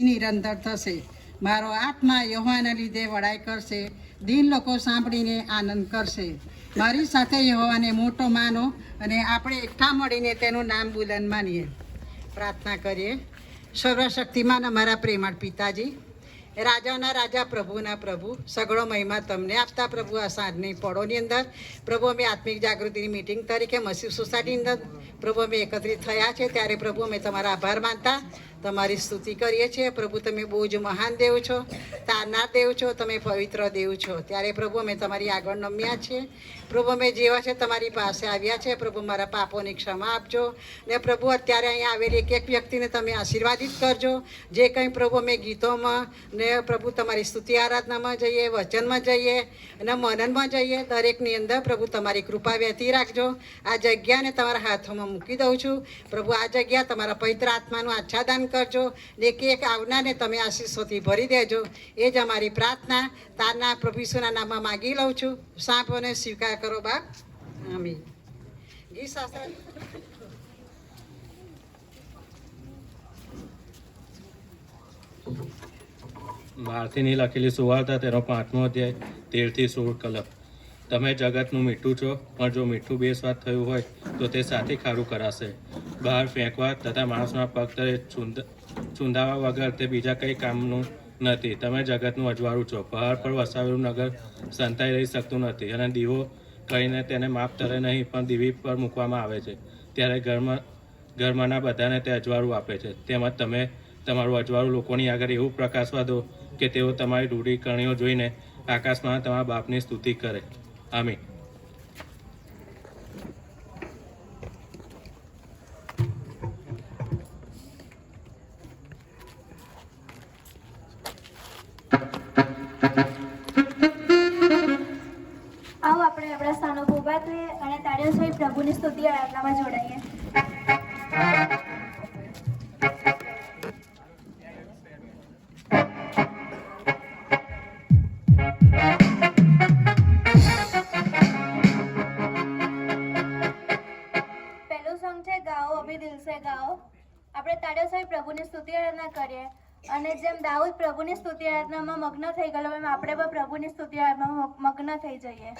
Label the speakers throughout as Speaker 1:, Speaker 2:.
Speaker 1: નિરંતર થશે. મારો આત્મા યહોવાના લીધે વડાઈ કરશે. દિન લોકો સાંભળીને આનંદ કરશે. મારી સાથે યહોવાને મોટો માનો અને આપણે એકઠા મળીને તેનું નામ બુલંદ માનીએ. પ્રાર્થના કરીએ. સર્વશક્તિમાન અમારા પ્રેમાળ પિતાજી, રાજાના રાજા, પ્રભુના પ્રભુ, સગળો મહિમા તમને આપતા પ્રભુ, આ સાંજની પળોની અંદર પ્રભુ અમે આત્મિક જાગૃતિની મિટિંગ તરીકે મસીહ સોસાયટીની અંદર પ્રભુ અમે એકત્રિત થયા છે. ત્યારે પ્રભુ અમે તમારા આભાર માનતા તમારી સ્તુતિ કરીએ છીએ. પ્રભુ તમે બહુ જ મહાન દેવ છો, તારનાર દેવ છો, તમે પવિત્ર દેવ છો. ત્યારે પ્રભુ અમે તમારી આગળ નમ્યા છીએ. પ્રભુ અમે જેવા છે તમારી પાસે આવ્યા છે. પ્રભુ મારા પાપોની ક્ષમા આપજો ને પ્રભુ અત્યારે અહીંયા આવેલી એક એક વ્યક્તિને તમે આશીર્વાદિત કરજો. જે કંઈ પ્રભુ અમે ગીતોમાં ને પ્રભુ તમારી સ્તુતિ આરાધનામાં જઈએ, વચનમાં જઈએ અને મનનમાં જઈએ, દરેકની અંદર પ્રભુ તમારી કૃપા વહેતી રાખજો. આ જગ્યાને તમારા હાથોમાં મૂકી દઉં છું. પ્રભુ આ જગ્યા તમારા પવિત્ર આત્માનું આચ્છાદન કરજો ને એક આવનારને તમે આશીષોથી ભરી દેજો. એ જ અમારી પ્રાર્થના તારના પ્રભુ ઈસુના નામમાં માગી લઉં છું. સાંભળોને સ્વીકાર કરો બાપ. આમીન. ગીત શાસ્ત્ર
Speaker 2: ભારતીની લખેલી સુવાર્તા તેનો 5મો અધ્યાય 13થી 16 કલમ. તમે જગતનું મીઠું છો, પણ જો મીઠું બેસ્વાદ થયું હોય તો તે સાથે ખારું કરાશે. બહાર ફેંકવા તથા માણસના પગ તળે ચૂંદાવા વગર તે બીજા કંઈ કામનું નથી. તમે જગતનું અજવાળું છો. પહાડ પર વસાવેલું નગર સંતાઈ રહી શકતું નથી, અને દીવો કરીને તેને માપ તરે નહીં, પણ દીવી પર મૂકવામાં આવે છે. ત્યારે ઘરમાંના બધાને તે અજવાળું આપે છે. તેમજ તમે તમારું અજવાળું લોકોની આગળ એવું પ્રકાશવા દો કે તેઓ તમારી રૂઢી કરણીઓ જોઈને આકાશમાં તમારા બાપની સ્તુતિ કરે. આમીન.
Speaker 3: આવો આપણે આપણા સ્થાનો પર ઊભા થઈએ અને તાળીઓ સહિત પ્રભુની સ્તુતિ આરાધનામાં જોડાઈએ. પહેલું સોંગ છે ગાઓ અભી દિલ સે ગાઓ. આપણે તાળીઓ સહિત પ્રભુની સ્તુતિ આરાધના કરીએ અને જેમ દાઉદ પ્રભુની સ્તુતિ આરાધનામાં મગ્ન થઈ ગયેલો એમ આપણે પણ પ્રભુની સ્તુતિ આરાધનામાં મગ્ન થઈ જઈએ.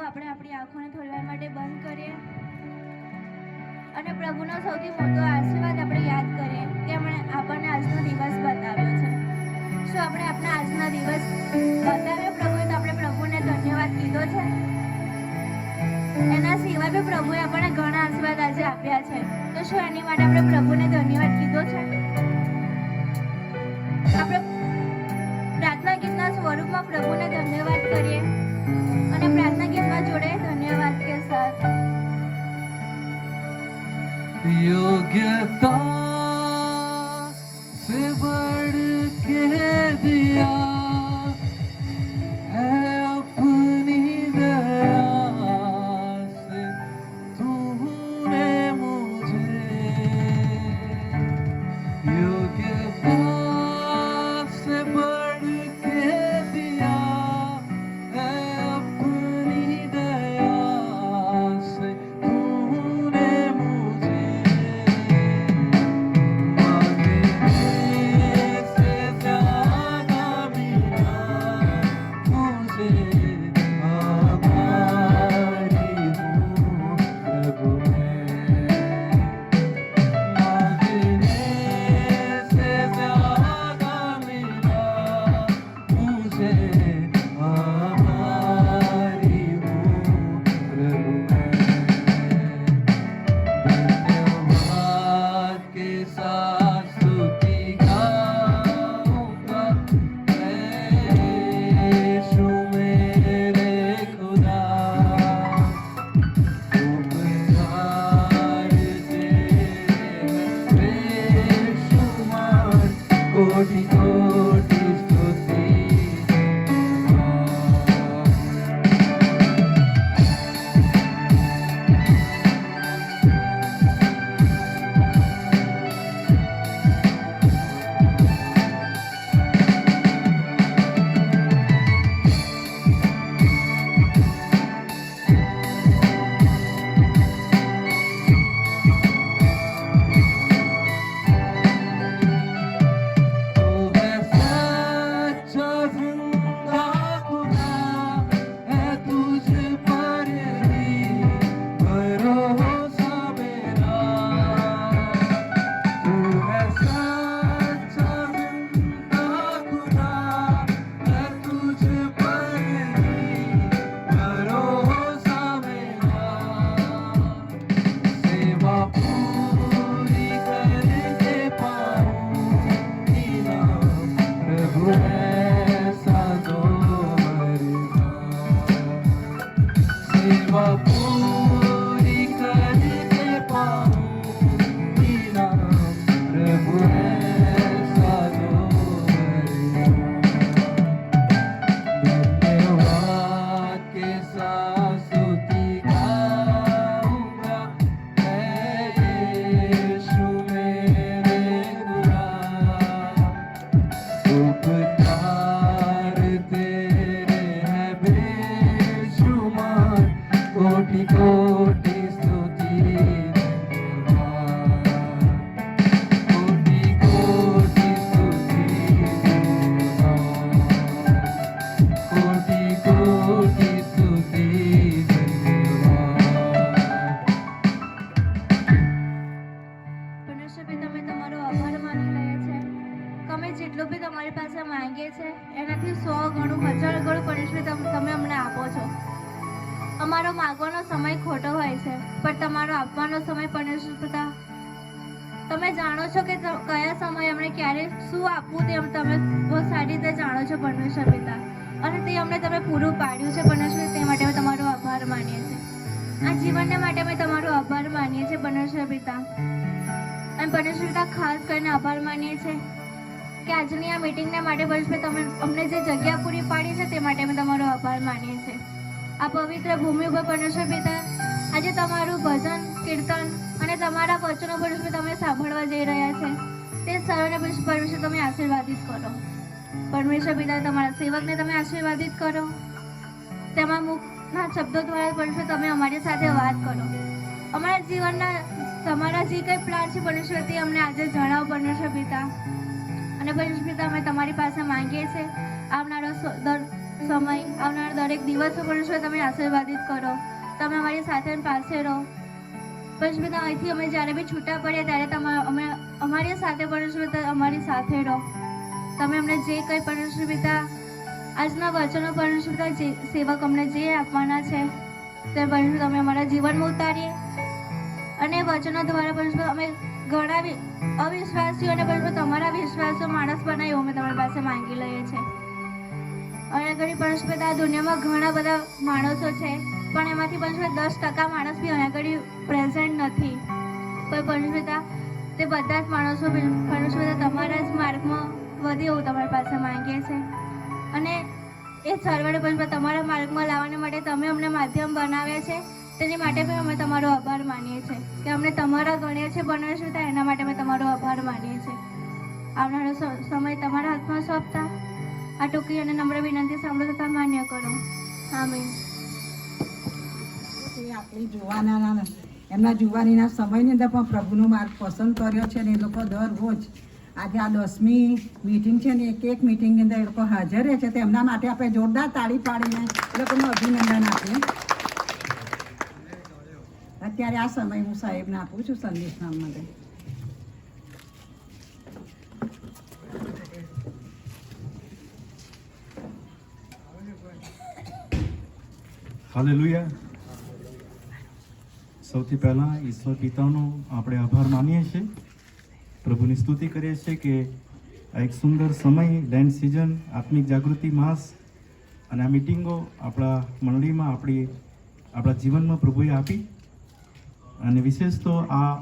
Speaker 3: આપણે આપણી આંખોને થોડી વાર માટે બંધ કરીએ અને પ્રભુનો સૌથી મોટો આશીર્વાદ આપણે યાદ કરીએ કે આપણને આજનો દિવસ બતાવ્યો છે. શું આપણે આપણા આજના દિવસ બતાવ્યો પ્રભુએ તો આપણે પ્રભુને ધન્યવાદ કીધો છે? એના સિવાય બી પ્રભુએ આપણને ઘણા આશીર્વાદ આજે આપ્યા છે. તો શું એની માટે આપણે પ્રભુને ધન્યવાદ કીધો છે? આપણે પ્રાર્થના ગીતના સ્વરૂપમાં પ્રભુને ધન્યવાદ કરીએ અને પ્રાર્થના ગીતમાં જોડે ધન્યવાદ કે સાથ
Speaker 4: योग्यता से बढ़ के दिया है अपनी दया से तूने मुझे योग्यता से बढ़ के दिया है अपनी दया से तूने मुझे मांगने से ज्यादा मिला मुझे आभारी हूँ प्रभु मैं मांगने से ज्यादा मिला मुझे आभारी हूँ प्रभु मैं धन्यवाद के साथ स्तुति गाऊंगा मैं यीशु मेरे खुदा उपकार तेरे बेशुमार कोटि कोटि स्तुति तू है सच्चा जिंदा खुदा है तुझ पर ही भरोसा मेरा तू है सच्चा जिंदा खुदा है तुझ पर ही भरोसा मेरा सेवा पूरी करके पाऊंगी ना प्रभु ऐसा दो मरना सेवा पूरी करके पाऊंगी ना प्रभु ऐसा दो मरना धन्यवाद के साथ स्तुति गाऊंगा मैं यीशु मेरे खुदा उपकार तेरे हैं बेशुमार कोटि कोटि स्तुति धन्यवाद कोटि कोटि स्तुति धन्यवाद कोटि कोटि स्तुति धन्यवाद
Speaker 3: પરમેશ્વર પિતા અમે તમારો આભાર માની રહ્યા છે કે અમે જેટલું બી તમારી પાસે માંગીએ છે એનાથી 100 ગણું 1000 ગણું પરમેશ્વર તમે અમને આપો છો. અમારો માગવાનો સમય ખોટો હોય છે પણ તમારો આપવાનો સમય પરમેશ્વર પિતા તમે જાણો છો કે કયા સમયે અમને ક્યારે શું આપવું તે તમે બહુ સારી રીતે જાણો છો પરમેશ્વર પિતા અને તે અમને તમે પૂરું પાડ્યું છે પરમેશ્વર તે માટે અમે તમારો આભાર માનીએ છીએ. આ જીવનને માટે અમે તમારો આભાર માનીએ છીએ પરમેશ્વર પિતા. અને પરમેશ્વર પિતા ખાસ કરીને આભાર માનીએ છીએ કે આજની આ મીટિંગને માટે પરમેશ્વર તમે અમને જે જગ્યા પૂરી પાડી છે તે માટે અમે તમારો આભાર માનીએ છીએ. આ પવિત્ર ભૂમિ ઉપર પરમેશ્વર પિતા આજે તમારું ભજન કીર્તન અને તમારા વચનો પરમેશ્વર તમે સાંભળવા જઈ રહ્યા છે તે સર્વને પરમેશ્વર તમે આશીર્વાદિત કરો. પરમેશ્વર પિતા તમારા સેવકને તમે આશીર્વાદિત કરો. તેમાં મુખના શબ્દો દ્વારા પરમેશ્વર તમે અમારી સાથે વાત કરો. અમારા જીવનના તમારા જે કંઈ પ્લાન છે પરમેશ્વર તે અમને આજે જણાવો પરમેશ્વર પિતા. અને પરમેશ્વર પિતા અમે તમારી પાસે માંગીએ છીએ આવનારો સમય, આવનારા દરેક દિવસો પરમેશ્વર તમે આશીર્વાદિત કરો. તમે અમારી સાથે અને પાસે રહો. પરમેશ્વર અહીંથી અમે જ્યારે બી છૂટા પડીએ ત્યારે અમે અમારી સાથે પરમેશ્વર અમારી સાથે રહો. તમે અમને જે કંઈ પરમેશ્વર પિતા આજના વચનો પરમેશ્વર પિતા જે સેવક અમને જે આપવાના છે તે પરમેશ્વર તમે અમારા જીવનમાં ઉતારીએ અને વચનો દ્વારા પરમેશ્વર અમે ઘણા અવિશ્વાસીઓને પરમેશ્વર તમારા વિશ્વાસો માણસ બનાવી અમે તમારી પાસે માંગી લઈએ છીએ. અને ઘણી પરમેશ્વર પિતા આ દુનિયામાં ઘણા બધા માણસો છે પણ એમાંથી પરમેશ્વર 10% માણસ બી અહીંયા આગળ પ્રેઝન્ટ નથી. પણ પરમેશ્વર પિતા તે બધા જ માણસો પરમેશ્વર પિતા તમારા જ માર્ગમાં વધે એવું તમારી પાસે માંગીએ છીએ. અને એ સર્વને પરમેશ્વર તમારા માર્ગમાં લાવવા માટે તમે અમને માધ્યમ બનાવ્યા છે તેની માટે પણ અમે તમારો આભાર માનીએ છીએ કે અમને તમારા ગણીએ છીએ પરમેશ્વર પિતા એના માટે અમે તમારો આભાર માનીએ છીએ. આવનારો સમય તમારા હાથમાં સોંપતા આ ટૂંકી અને નમ્ર વિનંતી સાંભળો તથા માન્ય કરો. આમીન.
Speaker 1: આપણી જુવાનાના એમના જુવાનીના સમયની અંદર પણ પ્રભુનો માર્ગ પસંદ કર્યો છે ને એ લોકો દરરોજ આજે આ 10મી મિટિંગ છે ને એક મિટિંગની અંદર એ લોકો હાજર રહે છે તો એમના માટે આપણે જોરદાર તાળી પાડીને એ લોકોને અભિનંદન આપીએ. અત્યારે આ સમય હું સાહેબને આપું છું સંદેશ નામ માટે.
Speaker 5: હાલેલુયા. સૌથી પહેલાં ઈશ્વર પિતાનો આપણે આભાર માનીએ છીએ, પ્રભુની સ્તુતિ કરીએ છીએ કે આ એક સુંદર સમય, લેન્ડ સિઝન, આત્મિક જાગૃતિ માસ અને આ મિટિંગો આપણા મંડળીમાં આપણા જીવનમાં પ્રભુએ આપી. અને વિશેષ તો આ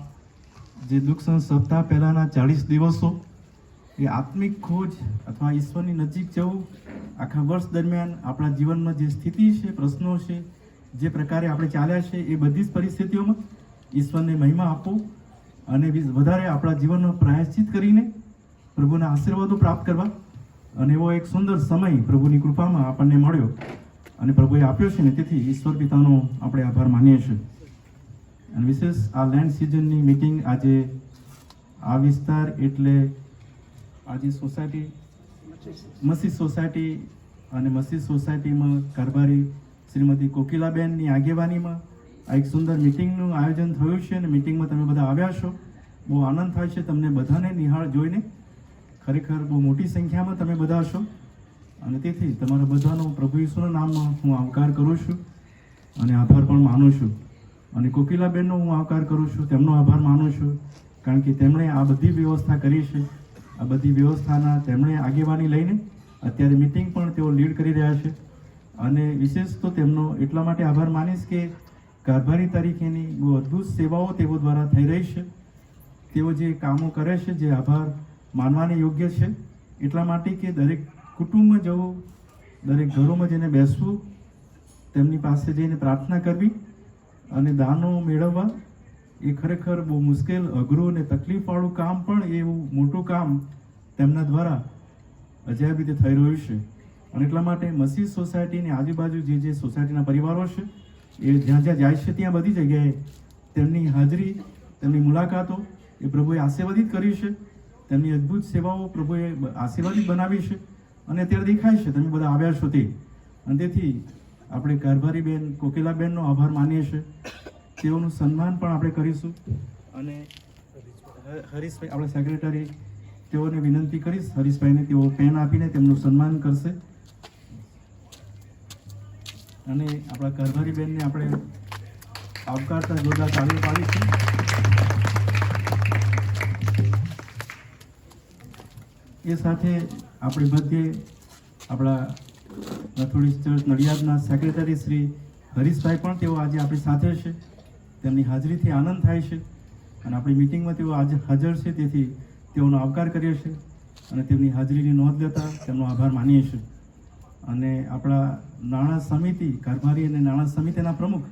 Speaker 5: જે દુઃખ સપ્તાહ પહેલાંના 40 દિવસો એ આત્મિક ખોજ અથવા ઈશ્વરની નજીક જવું, આખા વર્ષ દરમિયાન આપણા જીવનમાં જે સ્થિતિ છે, પ્રશ્નો છે, જે પ્રકારે આપણે ચાલ્યા છે એ બધી જ પરિસ્થિતિઓમાં ઈશ્વરને મહિમા આપવો અને વધારે આપણા જીવનનો પ્રાયશ્ચિત કરીને પ્રભુના આશીર્વાદો પ્રાપ્ત કરવા. અને એવો એક સુંદર સમય પ્રભુની કૃપામાં આપણને મળ્યો અને પ્રભુએ આપ્યો છે ને તેથી ઈશ્વર પિતાનો આપણે આભાર માનીએ છીએ. અને વિશેષ આ લેન્ડ સિઝનની મિટિંગ આજે આ વિસ્તાર એટલે આજે સોસાયટી મસ્જિદ સોસાયટી અને મસ્જિદ સોસાયટીમાં કારભારી શ્રીમતી કોકિલાબેનની આગેવાનીમાં આ એક સુંદર મિટિંગનું આયોજન થયું છે અને મિટિંગમાં તમે બધા આવ્યા છો. બહુ આનંદ થાય છે તમને બધાને નિહાળ જોઈને. ખરેખર બહુ મોટી સંખ્યામાં તમે બધા છો અને તેથી તમારા બધાનો પ્રભુ ઈસુના નામમાં હું આવકાર કરું છું અને આભાર પણ માનું છું. અને કોકિલાબેનનો હું આવકાર કરું છું, તેમનો આભાર માનું છું કારણ કે તેમણે આ બધી વ્યવસ્થા કરી છે. આ બધી વ્યવસ્થાના તેમણે આગેવાની લઈને અત્યારે મિટિંગ પણ તેઓ લીડ કરી રહ્યા છે. અને વિશેષ તો તેમનો એટલા માટે આભાર માનીશ કે કારભારી તરીકેની બહુ અદ્ભુત સેવાઓ તેઓ દ્વારા થઈ રહી છે. તેઓ જે કામો કરે છે જે આભાર માનવાને યોગ્ય છે. એટલા માટે કે દરેક કુટુંબમાં જવું, દરેક ઘરોમાં જઈને બેસવું, તેમની પાસે જઈને પ્રાર્થના કરવી અને દાનો મેળવવા એ ખરેખર બહુ મુશ્કેલ, અઘરું અને તકલીફવાળું કામ પણ એવું મોટું કામ તેમના દ્વારા અજાયબ રીતે થઈ રહ્યું છે. અને એટલા માટે મસ્જિદ સોસાયટીની આજુબાજુ જે સોસાયટીના પરિવારો છે એ જ્યાં જ્યાં જાય છે ત્યાં બધી જગ્યાએ તેમની હાજરી, તેમની મુલાકાતો એ પ્રભુએ આશીર્વાદિત કરી છે. તેમની અદ્ભુત સેવાઓ પ્રભુએ આશીર્વાદિત બનાવી છે અને અત્યારે દેખાય છે તમે બધા આવ્યા છો તે. અને તેથી આપણે કારભારીબેન કોકિલાબેનનો આભાર માનીએ છીએ. તેઓનું સન્માન પણ આપણે કરીશું. અને હરીશભાઈ આપણા સેક્રેટરી, તેઓને વિનંતી કરીશ હરીશભાઈને તેઓ પેન આપીને તેમનું સન્માન કરશે. અને આપણા કારભારીબેનને આપણે આવકારતા જોરદાર તાળીઓ પાડીશું. એ સાથે આપણી મધ્યે આપણા Methodist church નડિયાદના secretary Shri Harishbhai પણ તેઓ આજે આપણી સાથે છે. તેમની હાજરીથી આનંદ થાય છે અને આપણી મિટિંગમાં તેઓ આજે હાજર છે તેથી તેઓનો આવકાર કરીએ છીએ અને તેમની હાજરીની નોંધ લેતા તેમનો આભાર માનીએ છીએ. અને આપણા નાણાં સમિતિ, કારભારી અને નાણાં સમિતિના પ્રમુખ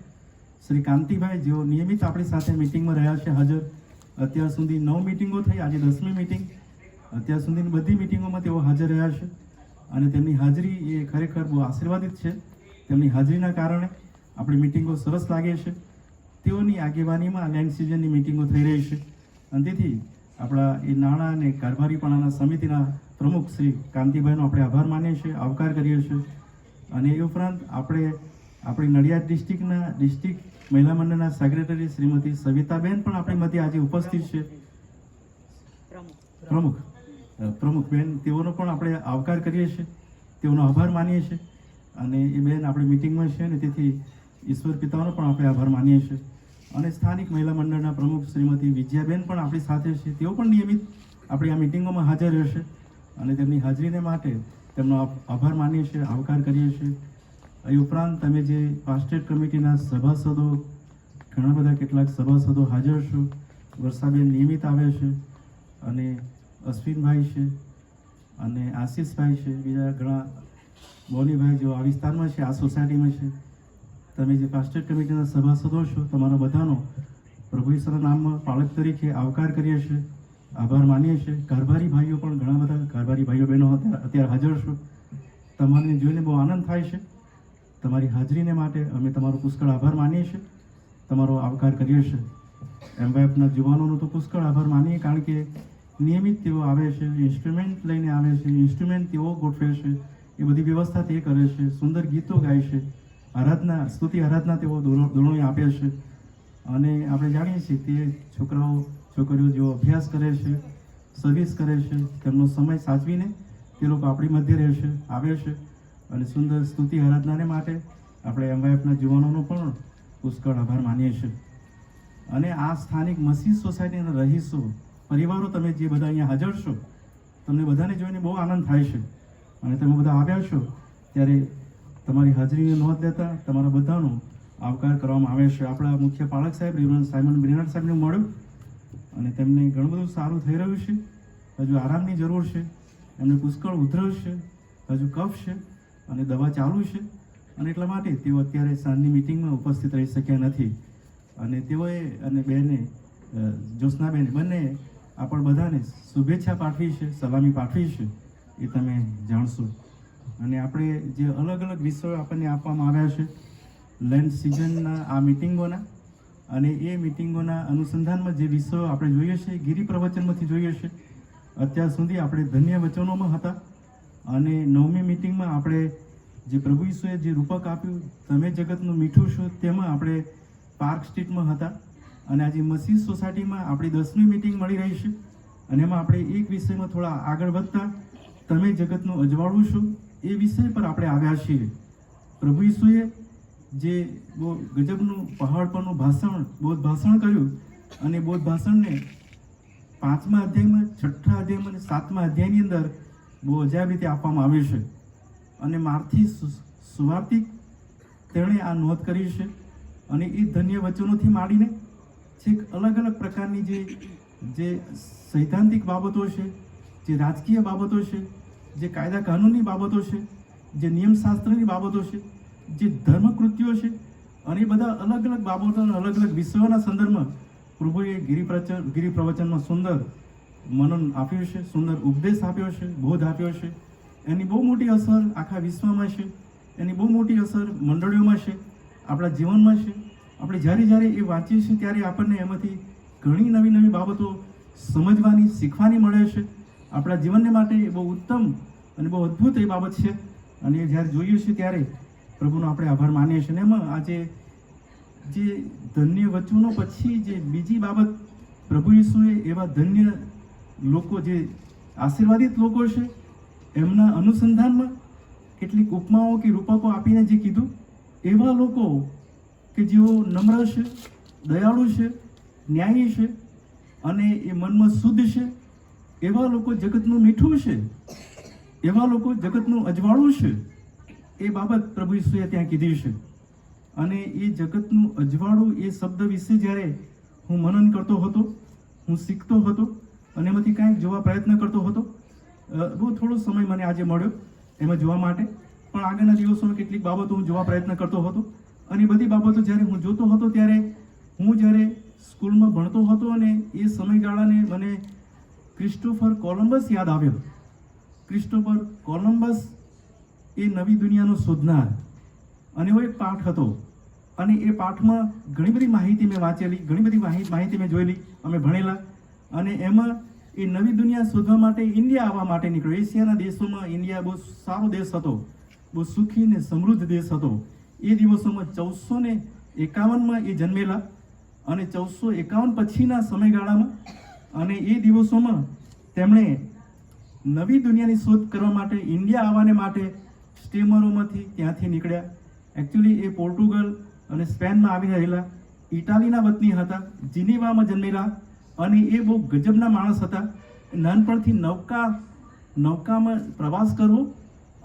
Speaker 5: શ્રી કાંતિભાઈ, જેઓ નિયમિત આપણી સાથે મિટિંગમાં રહ્યા છે હાજર. અત્યાર સુધી 9 મિટિંગો થઈ, આજે 10મી મિટિંગ. અત્યાર સુધીની બધી મિટિંગોમાં તેઓ હાજર રહ્યા છે અને તેમની હાજરી એ ખરેખર બહુ આશીર્વાદિત છે. તેમની હાજરીના કારણે આપણી મિટિંગો સરસ લાગે છે. તેઓની આગેવાનીમાં લેન્ડ સિઝનની મિટિંગો થઈ રહી છે અને તેથી આપણા એ નાણાં અને કારભારીપણાના સમિતિના પ્રમુખ શ્રી કાંતિભાઈનો આપણે આભાર માનીએ છીએ, આવકાર કરીએ છીએ. અને એ ઉપરાંત આપણી નડિયાદ ડિસ્ટ્રિક્ટ મહિલા મંડળના સેક્રેટરી શ્રીમતી સવિતાબેન પણ આપણી મધ્ય આજે ઉપસ્થિત છે. પ્રમુખ બેન, તેઓનો પણ આપણે આવકાર કરીએ છીએ, તેઓનો આભાર માનીએ છીએ. અને એ બેન આપણી મિટિંગમાં છે ને તેથી ઈશ્વર પિતાનો પણ આપણે આભાર માનીએ છીએ. અને સ્થાનિક મહિલા મંડળના પ્રમુખ શ્રીમતી વિજયાબેન પણ આપણી સાથે છે. તેઓ પણ નિયમિત આપણી આ મિટિંગોમાં હાજર રહેશે અને તેમની હાજરીને માટે તેમનો આભાર માનીએ છીએ, આવકાર કરીએ છીએ. એ ઉપરાંત તમે જે પાસ્ટેટ કમિટીના સભાસદો, ઘણા બધા કેટલાક સભાસદો હાજર છો. વર્ષાબેન નિયમિત આવે છે અને અશ્વિનભાઈ છે અને આશીષભાઈ છે, બીજા ઘણા બોનીભાઈ જેઓ આ વિસ્તારમાં છે, આ સોસાયટીમાં છે. તમે જે પાસ્ટેટ કમિટીના સભાસદો છો, તમારા બધાનો પ્રભુ ઈશ્વરના નામમાં પાલક તરીકે આવકાર કરીએ છીએ, આભાર માનીએ છીએ. કારભારી ભાઈઓ પણ ઘણા બધા કારભારી ભાઈઓ બહેનો અત્યારે હાજર છો. તમારે જોઈને બહુ આનંદ થાય છે. તમારી હાજરીને માટે અમે તમારો પુષ્કળ આભાર માનીએ છીએ, તમારો આવકાર કરીએ છીએ. એમવાયએફના જવાનોનો તો પુષ્કળ આભાર માનીએ, કારણ કે નિયમિત તેઓ આવે છે, ઇન્સ્ટ્રુમેન્ટ લઈને આવે છે, ઇન્સ્ટ્રુમેન્ટ તેઓ ગોઠવે છે, એ બધી વ્યવસ્થા તે કરે છે, સુંદર ગીતો ગાય છે, સ્તુતિ આરાધના તેઓ ધોરણો આપે છે. અને આપણે જાણીએ છીએ તે છોકરીઓ જેઓ અભ્યાસ કરે છે, સર્વિસ કરે છે, તેમનો સમય સાચવીને તે લોકો આપણી મધ્ય રહે છે, આવે છે અને સુંદર સ્તુતિ આરાધનાને માટે આપણે એમવાયએફના જવાનોનો પણ પુષ્કળ આભાર માનીએ છીએ. અને આ સ્થાનિક મસ્જિદ સોસાયટીના રહીશો, પરિવારો, તમે જે બધા અહીંયા હાજર છો, તમને બધાને જોઈને બહુ આનંદ થાય છે. અને તમે બધા આવ્યા છો ત્યારે તમારી હાજરીની નોંધ લેતા તમારા બધાનો આવકાર કરવામાં આવે છે. આપણા મુખ્ય પાલક સાહેબ સાયમન બ્રેનર સાહેબને મળ્યું અને તેમને ઘણું બધું સારું થઈ રહ્યું છે. હજુ આરામની જરૂર છે, એમને પુષ્કળ ઉધરસ છે, હજુ કફ છે અને દવા ચાલુ છે. અને એટલા માટે તેઓ અત્યારે સાંજની મિટિંગમાં ઉપસ્થિત રહી શક્યા નથી. અને તેઓએ અને બેને જ્યોત્સનાબેન બંને આપણ બધાને શુભેચ્છા પાઠવી છે, સલામી પાઠવી છે, એ તમે જાણશો. અને આપણે જે અલગ અલગ વિષયો આપણને આપવામાં આવ્યા છે લેન્ડ સિઝનના આ મિટિંગોના, અને એ મિટિંગોના અનુસંધાનમાં જે વિષયો આપણે જોઈએ છે, ગિરી પ્રવચનમાંથી જોઈએ છે. અત્યાર સુધી આપણે ધન્ય વચનોમાં હતા અને 9મી મિટિંગમાં આપણે જે પ્રભુ ઈસુએ જે રૂપક આપ્યું, તમે જગતનું મીઠું છો, તેમાં આપણે પાર્ક સ્ટ્રીટમાં હતા. અને આજે મસ્જિદ સોસાયટીમાં આપણી 10મી મિટિંગ મળી રહી છે અને એમાં આપણે એક વિષયમાં થોડા આગળ વધતા તમે જગતનું અજવાળું છો એ વિષય પર આપણે આવ્યા છીએ. પ્રભુ ઈસુએ જે બહુ ગજબનું પહાડ પરનું બોધ ભાષણ કર્યું અને બોધ ભાષણને 5મા અધ્યાયમાં, 6ઠા અધ્યાયમાં અને 7મા અધ્યાયની અંદર બહુ અજાયબ રીતે આપવામાં આવ્યું છે. અને મારથી સુવાર્તિક તેણે આ નોંધ કરી છે. અને એ ધન્ય વચનોથી માંડીને છેક અલગ અલગ પ્રકારની જે સૈદ્ધાંતિક બાબતો છે, જે રાજકીય બાબતો છે, જે કાયદા કાનૂનની બાબતો છે, જે નિયમશાસ્ત્રની બાબતો છે, જે ધર્મકૃત્યો છે, અને એ બધા અલગ અલગ બાબતોના અલગ અલગ વિષયોના સંદર્ભમાં પ્રભુએ ગિરી પ્રવચનમાં સુંદર મનન આપ્યું છે, સુંદર ઉપદેશ આપ્યો છે, બોધ આપ્યો છે. એની બહુ મોટી અસર આખા વિશ્વમાં છે, એની બહુ મોટી અસર મંડળીઓમાં છે, આપણા જીવનમાં છે. આપણે જ્યારે એ વાંચીએ છીએ ત્યારે આપણને એમાંથી ઘણી નવી બાબતો સમજવાની, શીખવાની મળે છે. આપણા જીવનને માટે બહુ ઉત્તમ અને બહુ અદ્ભુત એ બાબત છે. અને એ જ્યારે જોઈએ છીએ ત્યારે પ્રભુનો આપણે આભાર માનીએ છીએ. અને એમાં આજે જે ધન્ય વચનો પછી જે બીજી બાબત, પ્રભુ ઈસુએ એવા ધન્ય લોકો, જે આશીર્વાદિત લોકો છે, એમના અનુસંધાનમાં કેટલીક ઉપમાઓ કે રૂપકો આપીને જે કીધું, એવા લોકો કે જેઓ નમ્ર છે, દયાળુ છે, ન્યાયી છે અને એ મનમાં શુદ્ધ છે, એવા લોકો જગતનું મીઠું છે, એવા લોકો જગતનું અજવાળું છે. એ બાબત પ્રભુ ઈસુએ ત્યાં કીધી છે. અને એ જગતનું અજવાળું એ શબ્દ વિશે જ્યારે હું મનન કરતો હતો, હું શીખતો હતો અને એમાંથી કાંઈક જોવા પ્રયત્ન કરતો હતો, બહુ થોડો સમય મને આજે મળ્યો એમાં જોવા માટે, પણ આગળના દિવસોમાં કેટલીક બાબતો હું જોવા પ્રયત્ન કરતો હતો. અને એ બધી બાબતો જ્યારે હું જોતો હતો ત્યારે હું જ્યારે સ્કૂલમાં ભણતો હતો અને એ સમયગાળાને મને ક્રિસ્ટોફર કોલમ્બસ યાદ આવ્યો. ક્રિસ્ટોફર કોલમ્બસ એ નવી દુનિયાનો શોધનાર, અને એવો એક પાઠ હતો. અને એ પાઠમાં ઘણી બધી માહિતી મેં વાંચેલી, ઘણી બધી માહિતી મેં જોયેલી, અમે ભણેલા. અને એમાં એ નવી દુનિયા શોધવા માટે ઇન્ડિયા આવવા માટે નીકળ્યો. એશિયાના દેશોમાં ઇન્ડિયા બહુ સારો દેશ હતો, બહુ સુખી ને સમૃદ્ધ દેશ હતો. એ દિવસોમાં 1451માં એ જન્મેલા અને 1451 પછીના સમયગાળામાં અને એ દિવસોમાં તેમણે નવી દુનિયાની શોધ કરવા માટે ઇન્ડિયા આવવાને માટે સ્ટીમરોમાંથી ત્યાંથી નીકળ્યા. એકચ્યુઅલી એ પોર્ટુગલ અને સ્પેનમાં આવીને રહેલા. ઇટાલીના વતની હતા, જીનીવામાં જન્મેલા અને એ બહુ ગજબના માણસ હતા. નાનપણથી નૌકામાં પ્રવાસ કરવો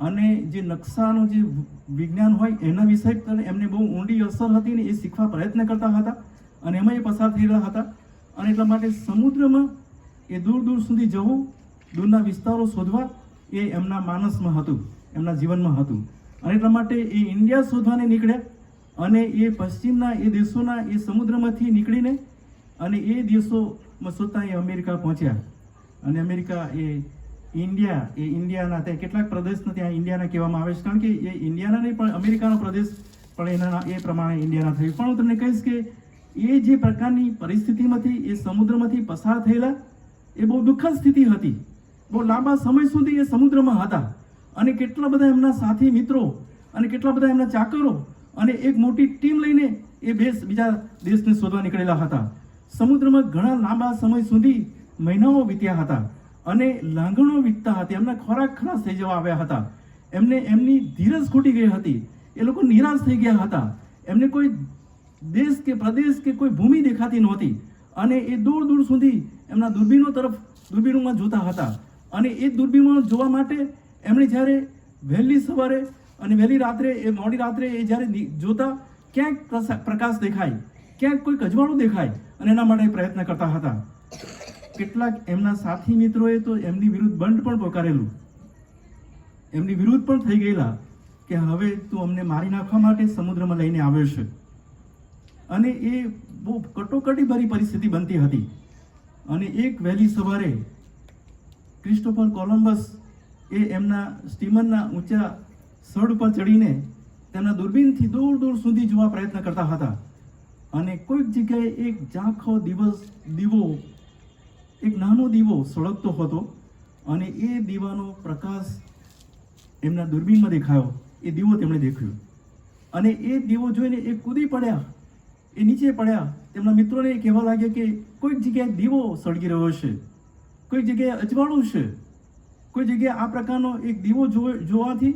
Speaker 5: અને જે નકશાનું જે વિજ્ઞાન હોય એના વિષય પર એમને બહુ ઊંડી અસર હતી ને એ શીખવા પ્રયત્ન કરતા હતા અને એમાં એ પસાર થઈ રહ્યા હતા. અને એટલા માટે સમુદ્રમાં એ દૂર દૂર સુધી જવું, દૂરના વિસ્તારો શોધવા એ એમના માનસમાં હતું, એમના જીવનમાં હતું. અને એટલા માટે એ ઇન્ડિયા શોધવાને નીકળ્યા અને એ પશ્ચિમના એ દેશોના એ સમુદ્રમાંથી નીકળીને અને એ દેશોમાં શોધતા એ અમેરિકા પહોંચ્યા. અને અમેરિકા એ ઇન્ડિયાના ત્યાં કેટલાક પ્રદેશને ત્યાં ઇન્ડિયાના કહેવામાં આવે છે, કારણ કે એ ઇન્ડિયાના નહીં પણ અમેરિકાનો પ્રદેશ પણ એના એ પ્રમાણે ઇન્ડિયાના થયું. પણ હું તમને કહીશ કે એ જે પ્રકારની પરિસ્થિતિમાંથી એ સમુદ્રમાંથી પસાર થયેલા એ બહુ દુઃખદ સ્થિતિ હતી. બહુ લાંબા સમય સુધી એ સમુદ્રમાં હતા અને કેટલા બધા એમના સાથી મિત્રો અને કેટલા બધા એમના ચાકરો અને એક મોટી ટીમ લઈને એ બીજા દેશને શોધવા નીકળેલા હતા. સમુદ્રમાં ઘણા લાંબા સમય સુધી મહિનાઓ વીત્યા હતા અને લાંગણો વીતતા હતી. એમના ખોરાક ખલાસ થઈ જવા આવ્યા હતા. એમની ધીરજ ખૂટી ગઈ હતી. એ લોકો નિરાશ થઈ ગયા હતા. એમને કોઈ દેશ કે પ્રદેશ કે કોઈ ભૂમિ દેખાતી નહોતી અને એ દૂર દૂર સુધી એમના દૂરબીનોમાં જોતા હતા. અને એ દૂરબીનો જોવા માટે એમણે જ્યારે વહેલી સવારે અને વહેલી રાત્રે એ મોડી રાત્રે એ જ્યારે જોતા ક્યાંક પ્રકાશ દેખાય, ક્યાંક કોઈક અજવાળું દેખાય અને એના માટે પ્રયત્ન કરતા હતા. કેટલાક એમના સાથી મિત્રોએ તો એમની વિરુદ્ધ બંધ પણ પોકારેલું, એમની વિરુદ્ધ પણ થઈ ગયેલા કે હવે તું અમને મારી નાખવા માટે સમુદ્રમાં લઈને આવ્યો છે. અને એ બહુ કટોકટીભરી પરિસ્થિતિ બનતી હતી. અને એક વહેલી સવારે ક્રિસ્ટોફર કોલમ્બસ એ એમના સ્ટીમરના ઊંચા સ્થળ ઉપર ચડીને તેમના દૂરબીનથી દૂર દૂર સુધી જોવા પ્રયત્ન કરતા હતા. અને કોઈક જગ્યાએ એક ઝાંખો દીવો, એક નાનો દીવો સળગતો હતો અને એ દીવાનો પ્રકાશ એમના દૂરબીનમાં દેખાયો. એ દીવો તેમણે દેખ્યો અને એ દીવો જોઈને એ કૂદી પડ્યા, એ નીચે પડ્યા. તેમના મિત્રોને કહેવા લાગ્યા કે કોઈક જગ્યાએ દીવો સળગી રહ્યો છે, કોઈક જગ્યાએ અજવાળું છે, કોઈ જગ્યાએ આ પ્રકારનો એક દીવો જોવાથી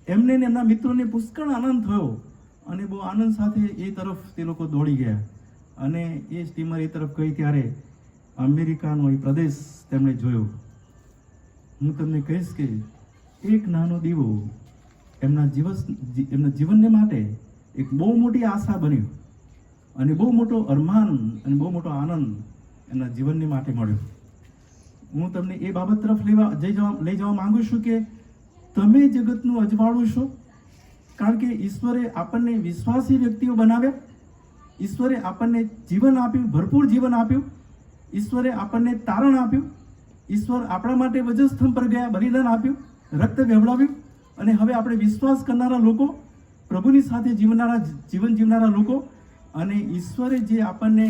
Speaker 5: એમને ને એમના મિત્રોને પુષ્કળ આનંદ થયો અને બહુ આનંદ સાથે એ તરફ તે લોકો દોડી ગયા. અને એ સ્ટીમર એ તરફ ગઈ ત્યારે અમેરિકાનો એ પ્રદેશ તેમણે જોયો. હું તમને કહીશ કે એક નાનો દીવો એમના જીવનને માટે એક બહુ મોટી આશા બન્યો અને બહુ મોટો અરમાન અને બહુ મોટો આનંદ એમના જીવનને માટે મળ્યો. હું તમને એ બાબત તરફ લઈ જવા માંગુ છું કે તમે જગતનું અજવાળું છો, કારણ કે ઈશ્વરે આપણને વિશ્વાસી વ્યક્તિઓ બનાવ્યા. ઈશ્વરે આપણને જીવન આપ્યું, ભરપૂર જીવન આપ્યું. ઈશ્વરે આપણને તારણ આપ્યું. ઈશ્વર આપણા માટે વજસ્તંભ પર ગયા, બલિદાન આપ્યું, રક્ત વહેવડાવ્યું. અને હવે આપણે વિશ્વાસ કરનારા લોકો, પ્રભુની સાથે જીવન જીવનારા લોકો, અને ઈશ્વરે જે આપણને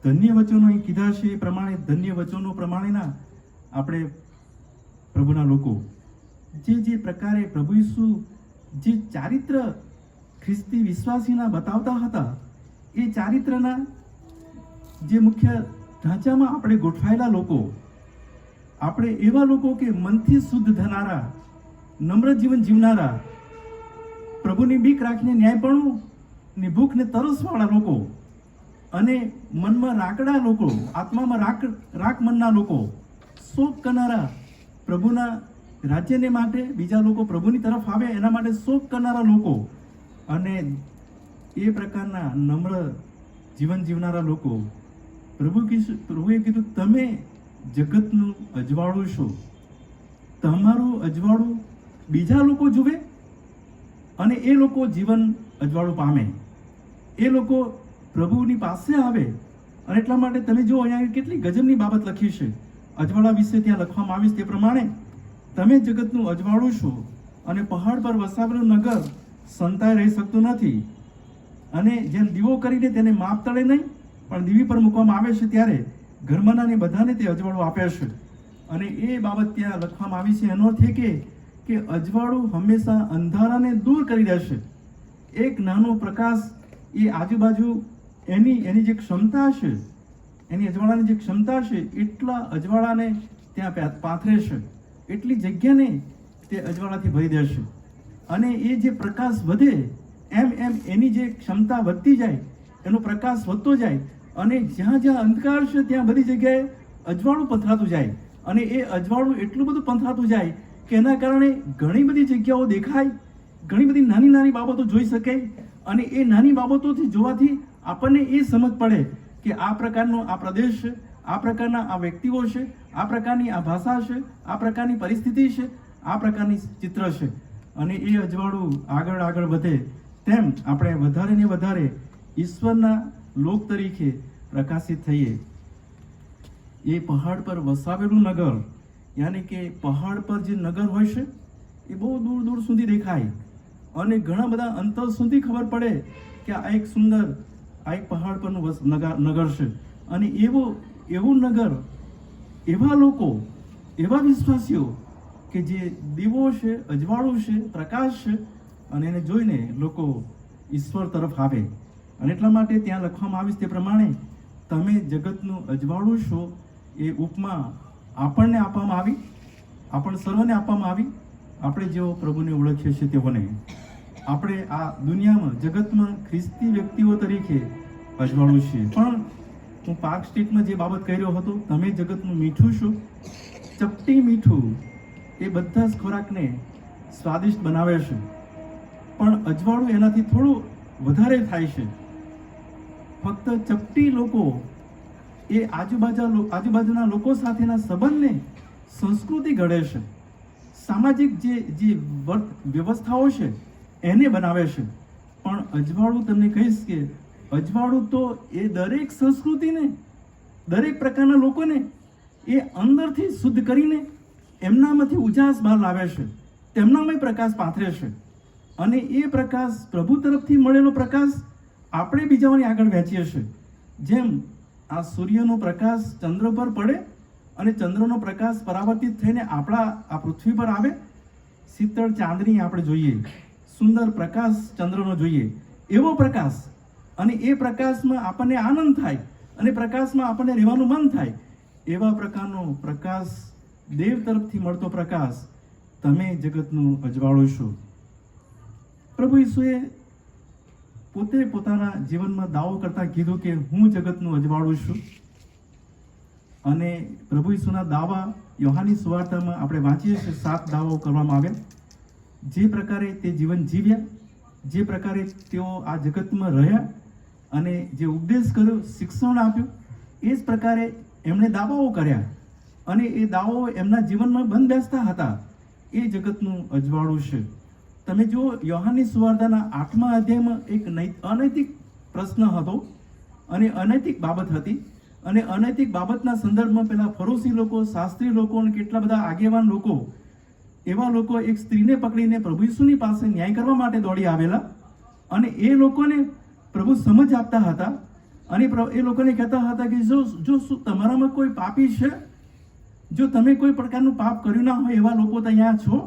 Speaker 5: ધન્ય વચનો અહીં કીધા છે એ પ્રમાણે ધન્ય વચનો પ્રમાણેના આપણે પ્રભુના લોકો જે પ્રકારે પ્રભુ ઈસુ જે ચારિત્ર ખ્રિસ્તી વિશ્વાસીના બતાવતા હતા, એ ચારિત્રના જે મુખ્ય ઢાંચામાં આપણે ગોઠવાયેલા લોકો, આપણે એવા લોકો કે મનથી શુદ્ધ થનારા, નમ્ર જીવન જીવનારા, પ્રભુની બીક રાખીને ન્યાયપણું ની ભૂખ ને તરસવાળા લોકો, અને મનમાં રાકડા લોકો, આત્મામાં રાખ મનના લોકો, શોક કરનારા, પ્રભુના રાજ્યને માટે બીજા લોકો પ્રભુની તરફ આવે એના માટે શોક કરનારા લોકો, અને એ પ્રકારના નમ્ર જીવન જીવનારા લોકો. પ્રભુએ કીધું તમે જગતનું અજવાળું છો. તમારું અજવાળું બીજા લોકો જુએ અને એ લોકો જીવન અજવાળું પામે, એ લોકો પ્રભુની પાસે આવે. અને એટલા માટે તમે જો અહીંયા કેટલી ગજબની બાબત લખી છે અજવાળા વિશે, ત્યાં લખવામાં આવી છે તે પ્રમાણે તમે જગતનું અજવાળું છો અને પહાડ પર વસાવેલું નગર સંતાઈ રહી શકતું નથી. અને જેમ દીવો કરીને તેને માપ તળે નહીં પણ દીવી પર મૂકવામાં આવે છે ત્યારે ઘરમાંના બધાને તે અજવાળું આપે છે. અને એ બાબત ત્યાં લખવામાં આવી છે. એનો અર્થ એ કે કે અજવાળું હંમેશા અંધારાને દૂર કરી દેશે. એક નાનો પ્રકાશ એ આજુબાજુ એની જે ક્ષમતા છે, એની અજવાળાની જે ક્ષમતા છે, એટલા અજવાળાને ત્યાં પાથરે છે, એટલી જગ્યાને તે અજવાળાથી ભરી દેશે. અને એ જે પ્રકાશ વધે એમ એની જે ક્ષમતા વધતી જાય, એનો પ્રકાશ વધતો જાય, અને જ્યાં જ્યાં અંધકાર છે ત્યાં બધી જગ્યાએ અજવાળું પથરાતું જાય. અને એ અજવાળું એટલું બધું પથરાતું જાય કે એના કારણે ઘણી બધી જગ્યાઓ દેખાય, ઘણી બધી નાની નાની બાબતો જોઈ શકાય. અને એ નાની બાબતોથી જોવાથી આપણને એ સમજ પડે કે આ પ્રકારનો આ પ્રદેશ છે, આ પ્રકારના આ વ્યક્તિઓ છે, આ પ્રકારની આ ભાષા છે, આ પ્રકારની પરિસ્થિતિ છે, આ પ્રકારની ચિત્ર છે. અને એ અજવાળું આગળ આગળ વધે તેમ આપણે વધારે ને વધારે ઈશ્વરના લોક તરીકે પ્રકાશિત થઈએ. એ પહાડ પર વસાવેલું નગર, યાની કે પહાડ પર જે નગર હોય છે એ બહુ દૂર દૂર સુધી દેખાય, અને ઘણા બધા અંતર સુધી ખબર પડે કે આ એક સુંદર, આ એક પહાડ પરનું નગર છે. અને એવું નગર, એવા લોકો, એવા વિશ્વાસીઓ કે જે દીવો છે, અજવાળું છે, પ્રકાશ છે, અને એને જોઈને લોકો ઈશ્વર તરફ આવે. અને એટલા માટે ત્યાં લખવામાં આવ્યું તે પ્રમાણે તમે જગતનું અજવાળું છો. એ ઉપમા આપણને આપવામાં આવી, આપણ સર્વને આપવામાં આવી. આપણે જેઓ પ્રભુને ઓળખીએ છીએ તેઓને આપણે આ દુનિયામાં, જગતમાં ખ્રિસ્તી વ્યક્તિઓ તરીકે અજવાળું છીએ. પણ હું પાર્ક સ્ટ્રીટમાં જે બાબત કહી રહ્યો હતો, તમે જગતનું મીઠું છો. ચપટી મીઠું એ બધા જ ખોરાકને સ્વાદિષ્ટ બનાવે છે, પણ અજવાળું એનાથી થોડું વધારે થાય છે. ફક્ત ચપટી લોકો એ આજુબાજુના લોકો સાથેના સંબંધને સંસ્કૃતિ ઘડે છે, સામાજિક જે વ્યવસ્થાઓ છે એને બનાવે છે. પણ અજવાળું તમને કહીશ કે અજવાળું તો એ દરેક સંસ્કૃતિને, દરેક પ્રકારના લોકોને એ અંદરથી શુદ્ધ કરીને એમનામાંથી ઉજાસ બહાર લાવે છે, તેમનામાં પ્રકાશ પાથરે છે. અને એ પ્રકાશ પ્રભુ તરફથી મળેલો પ્રકાશ આપણે બીજાઓની આગળ વહેંચીએ છીએ. જેમ આ સૂર્યનો પ્રકાશ ચંદ્ર પર પડે અને ચંદ્રનો પ્રકાશ પરાવર્તિત થઈને આપણા આ પૃથ્વી પર આવે, શીતળ ચાંદની આપણે જોઈએ, સુંદર પ્રકાશ ચંદ્રનો જોઈએ, એવો પ્રકાશ. અને એ પ્રકાશમાં આપણને આનંદ થાય અને પ્રકાશમાં આપણને રહેવાનું મન થાય. એવા પ્રકારનો પ્રકાશ, દેવ તરફથી મળતો પ્રકાશ, તમે જગતનું અજવાળું છો. પ્રભુ ઈસુએ પોતે પોતાના જીવનમાં દાવો કરતા કીધું કે હું જગતનું અજવાળું છું. અને પ્રભુ ઈસુના દાવા યોહાનની સુવાર્તામાં આપણે વાંચીએ છીએ, 7 દાવાઓ કરવામાં આવ્યા. જે પ્રકારે તે જીવન જીવ્યા, જે પ્રકારે તેઓ આ જગતમાં રહ્યા અને જે ઉપદેશ કર્યો, શિક્ષણ આપ્યું, એ જ પ્રકારે એમણે દાવાઓ કર્યા. અને એ દાવાઓ એમના જીવનમાં બંધ બેસતા હતા. એ જગતનું અજવાળું છે. તમે જુઓ, યોહાનની સુવાર્તાના 8મા અધ્યાયમાં એક અનૈતિક પ્રશ્ન હતો અને અનૈતિક બાબત હતી. અને અનૈતિક બાબતના સંદર્ભમાં પેલા ફરોશી લોકો, શાસ્ત્રી લોકો અને કેટલા બધા આગેવાન લોકો, એવા લોકો એક સ્ત્રીને પકડીને પ્રભુ ઈસુની પાસે ન્યાય કરવા માટે દોડી આવેલા. અને એ લોકોને પ્રભુ સમજ આપતા હતા અને એ લોકોને કહેતા હતા કે જો તમારામાં કોઈ પાપી છે, જો તમે કોઈ પ્રકારનું પાપ કર્યું ના હોય એવા લોકો તો અહીંયા છો.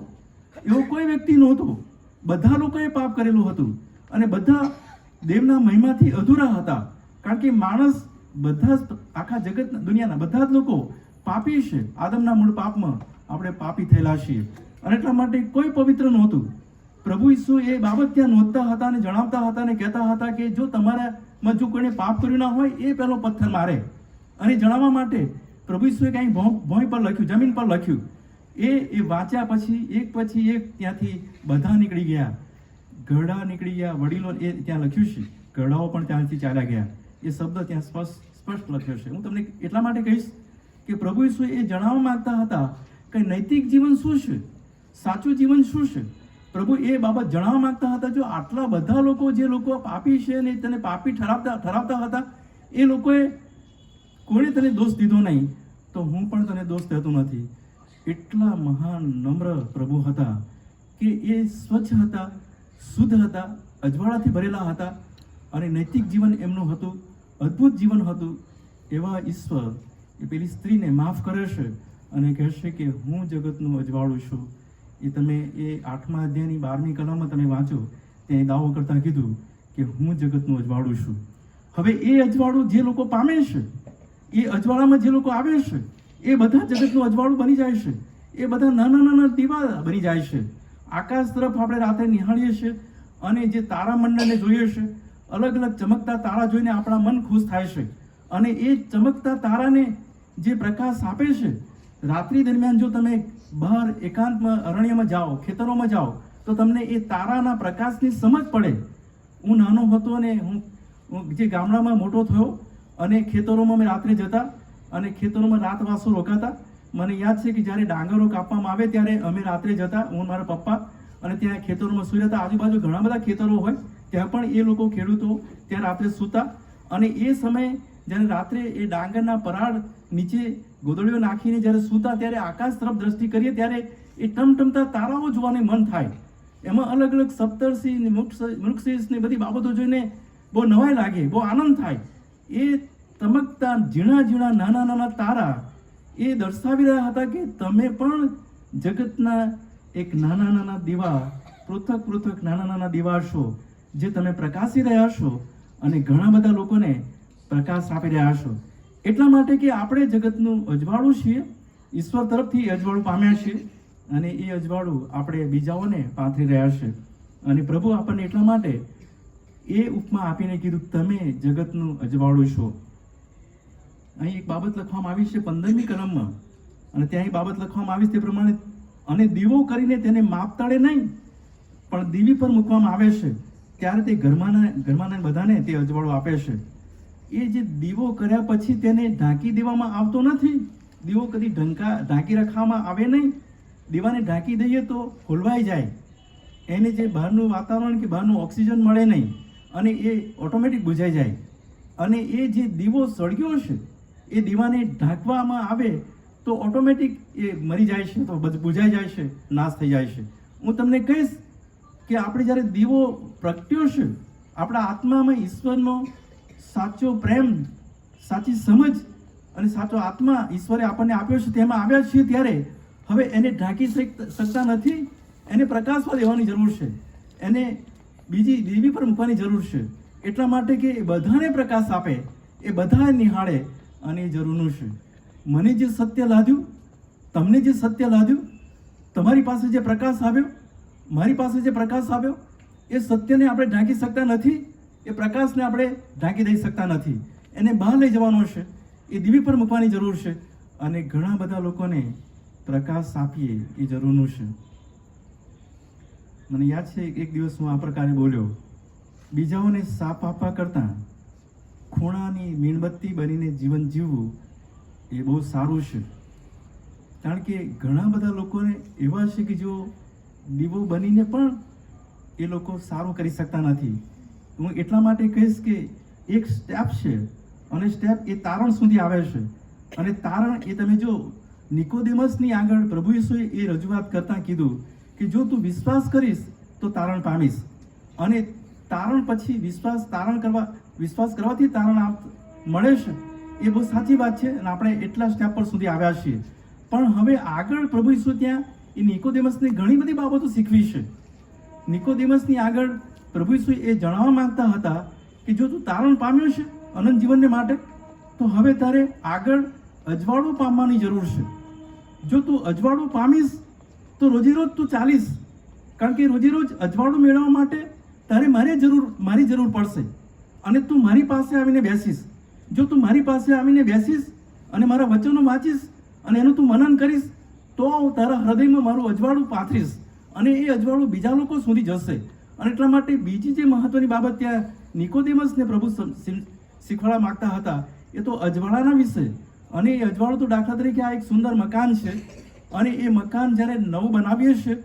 Speaker 5: એવો કોઈ વ્યક્તિ નહોતો. બધા લોકોએ પાપ કરેલું હતું અને બધા દેવના મહિમાથી અધૂરા હતા. કારણ કે માણસ, બધા જ આખા જગત, દુનિયાના બધા જ લોકો પાપી છે. આદમના મૂળ પાપમાં આપણે પાપી થયેલા છીએ અને એટલા માટે કોઈ પવિત્ર નહોતું. પ્રભુ ઈસુ એ બાબત ત્યાં નોંધતા હતા અને જણાવતા હતા અને કહેતા હતા કે જો તમારામાં જો કોઈને પાપ કર્યું ના હોય એ પહેલો પથ્થર મારે. અને જણાવવા માટે પ્રભુ ઈસુએ કાંઈ ભોંય પર લખ્યું, જમીન પર લખ્યું. એ વાંચ્યા પછી એક ત્યાંથી બધા નીકળી ગયા. ઘરડા નીકળી ગયા, વડીલો, એ ત્યાં લખ્યું છે. ઘરડાઓ પણ ત્યાંથી ચાલ્યા ગયા. એ શબ્દ ત્યાં સ્પષ્ટ લખ્યો છે. હું તમને એટલા માટે કહીશ કે પ્રભુ ઈસુ એ જણાવવા માંગતા હતા કે નૈતિક જીવન શું છે, સાચું જીવન શું છે. પ્રભુ એ બાબત જણાવવા માંગતા હતા. જો આટલા બધા લોકો, જે લોકો પાપી છે અને તેને પાપી ઠરાવતા હતા, એ લોકોએ કોણે તને દોષ દીધો નહીં, તો હું પણ તને દોષ દેતો નથી. એટલા મહાન નમ્ર પ્રભુ હતા કે એ સ્વચ્છ હતા, શુદ્ધ હતા, અજવાળાથી ભરેલા હતા અને નૈતિક જીવન એમનું હતું, અદ્ભુત જીવન હતું. એવા ઈશ્વર એ પેલી સ્ત્રીને માફ કરે છે અને કહેશે કે હું જગતનું અજવાળું છું. એ તમે એ 8મા અધ્યાયની 12મી કલમમાં તમે વાંચો ત્યાં એ દાવો કરતાં કીધું કે હું જગતનું અજવાળું છું. હવે એ અજવાળું જે લોકો પામે છે, એ અજવાળામાં જે લોકો આવે છે, એ બધા જગતનું અજવાળું બની જાય છે. એ બધા નાના નાના દીવા બની જાય છે. આકાશ તરફ આપણે રાત્રે નિહાળીએ છીએ અને જે તારામંડળને જોઈએ છે, અલગ અલગ ચમકતા તારા જોઈને આપણા મન ખુશ થાય છે. અને એ ચમકતા તારાને જે પ્રકાશ આપે છે, રાત્રિ દરમિયાન જો તમે બહાર એકાંતમાં અરણ્યમાં જાઓ, ખેતરોમાં જાઓ, તો તમને એ તારાના પ્રકાશની સમજ પડે. હું નાનો હતો અને હું જે ગામડામાં મોટો થયો અને ખેતરોમાં અમે રાત્રે જતા અને ખેતરોમાં રાતવાસો રોકાતા. મને યાદ છે કે જ્યારે ડાંગરો કાપવામાં આવે ત્યારે અમે રાત્રે જતા, હું મારા પપ્પા, અને ત્યાં ખેતરોમાં સૂઈ રહેતા. આજુબાજુ ઘણા બધા ખેતરો હોય, ત્યાં પણ એ લોકો ખેડૂતો ત્યાં રાત્રે સૂતા. અને એ સમયે જ્યારે રાત્રે એ ડાંગરના પરાળ નીચે ગોદડીઓ નાખીને જ્યારે સૂતા, ત્યારે આકાશ તરફ દ્રષ્ટિ કરીએ ત્યારે એ ટમટમતા તારાઓ જોવાને મન થાય. એમાં અલગ અલગ સપ્તર્ષિ ને મૃગશીર્ષ ને બધી બાબતો જોઈને બહુ નવાઈ લાગે, બહુ આનંદ થાય. એ ચમકતા ઝીણા ઝીણા નાના નાના તારા એ દર્શાવી રહ્યા હતા કે તમે પણ જગતના એક નાના નાના દીવા, પૃથક પૃથક નાના નાના દીવા છો, જે તમે પ્રકાશી રહ્યા છો અને ઘણા બધા લોકોને પ્રકાશ આપી રહ્યા છો. એટલા માટે કે આપણે જગતનું અજવાળું છીએ, ઈશ્વર તરફથી અજવાળું પામ્યા છીએ અને એ અજવાળું આપણે બીજાઓને પાથરી રહ્યા છે. અને પ્રભુ આપણને એટલા માટે એ ઉપમા આપીને કીધું, તમે જગતનું અજવાળું છો. અહીં એક બાબત લખવામાં આવી છે 15મી કલમમાં, અને ત્યાં એ બાબત લખવામાં આવી તે પ્રમાણે, અને દીવો કરીને તેને માપતળે નહીં પણ દીવી પર મૂકવામાં આવે છે, ત્યારે તે ઘરમાંના બધાને તે અજવાળું આપે છે. એ જે દીવો કર્યા પછી તેને ઢાંકી દેવામાં આવતો નથી. દીવો કદી ઢાંકી રાખવામાં આવે નહીં. દીવાને ઢાંકી દઈએ તો ખોલવાઈ જાય, એને જે બહારનું વાતાવરણ કે બહારનું ઓક્સિજન મળે નહીં અને એ ઓટોમેટિક બુઝાઈ જાય. અને એ જે દીવો સળગ્યો છે, એ દીવાને ઢાંકવામાં આવે તો ઓટોમેટિક એ મરી જાય છે, તો બુઝાઈ જાય છે, નાશ થઈ જાય છે. હું તમને કહીશ કે આપણે જ્યારે દીવો પ્રગટ્યો છે, આપણા આત્મામાં ઈશ્વરનો સાચો પ્રેમ, સાચી સમજ અને સાચો આત્મા ઈશ્વરે આપણને આપ્યો છે, તેમાં આવ્યા છીએ, ત્યારે હવે એને ઢાંકી શકતા નથી. એને પ્રકાશમાં દેવાની જરૂર છે, એને બીજી દીવી પર મૂકવાની જરૂર છે. એટલા માટે કે એ બધાને પ્રકાશ આપે, એ બધા નિહાળે, અને એ જરૂરનું છે. મને જે સત્ય લાદ્યું, તમને જે સત્ય લાદ્યું, તમારી પાસે જે પ્રકાશ આવ્યો, મારી પાસે જે પ્રકાશ આવ્યો, એ સત્યને આપણે ઢાંકી શકતા નથી. એ પ્રકાશને આપણે ઢાંકી દઈ શકતા નથી. એને બહાર લઈ જવાનો છે, એ દીવી પર મૂકવાની જરૂર છે, અને ઘણા બધા લોકોને પ્રકાશ આપીએ એ જરૂરનું છે. મને યાદ છે એક દિવસ હું આ પ્રકારે બોલ્યો, બીજાઓને સાપ આપવા કરતાં ખૂણાની મીણબત્તી બનીને જીવન જીવવું એ બહુ સારું છે. કારણ કે ઘણા બધા લોકોને એવા છે કે જો દીવો બનીને પણ એ લોકો સારું કરી શકતા નથી. હું એટલા માટે કહીશ કે એક સ્ટેપ છે, અને સ્ટેપ એ તારણ સુધી આવે છે. અને તારણ એ તમે જો નિકોદેમસની આગળ પ્રભુ ઈસુએ એ રજૂઆત કરતાં કીધું કે જો તું વિશ્વાસ કરીશ તો તારણ પામીશ, અને તારણ પછી વિશ્વાસ કરવાથી તારણ મળે છે. એ બહુ સાચી વાત છે, અને આપણે એટલા સ્ટેપ પર સુધી આવ્યા છીએ. પણ હવે આગળ પ્રભુ ઈસુ ત્યાં એ નિકોદેમસને ઘણી બધી બાબતો શીખવી છે. નિકોદેમસની આગળ પ્રભુ ઈસુ એ જણાવવા માંગતા હતા કે જો તું તારણ પામ્યો છે અનંત જીવનને માટે, તો હવે તારે આગળ અજવાળું પામવાની જરૂર છે. જો તું અજવાળું પામીશ તો રોજે રોજ તું ચાલીશ, કારણ કે રોજે રોજ અજવાળું મેળવવા માટે તારે મારી જરૂર પડશે, અને તું મારી પાસે આવીને બેસીશ. જો તું મારી પાસે આવીને બેસીશ અને મારા વચનો વાંચીશ અને એનું તું મનન કરીશ, તો તારા હૃદયમાં મારું અજવાળું પાથરીશ, અને એ અજવાળું બીજા લોકો સુધી જશે. અને એટલા માટે બીજી જે મહત્વની બાબત ત્યાં નિકોદેમસને પ્રભુ શીખવાડવા માંગતા હતા, એ તો અજવાળાના વિશે. અને એ અજવાળું તો દાખલા તરીકે આ એક સુંદર મકાન છે, અને એ મકાન જ્યારે નવું બનાવીએ છીએ,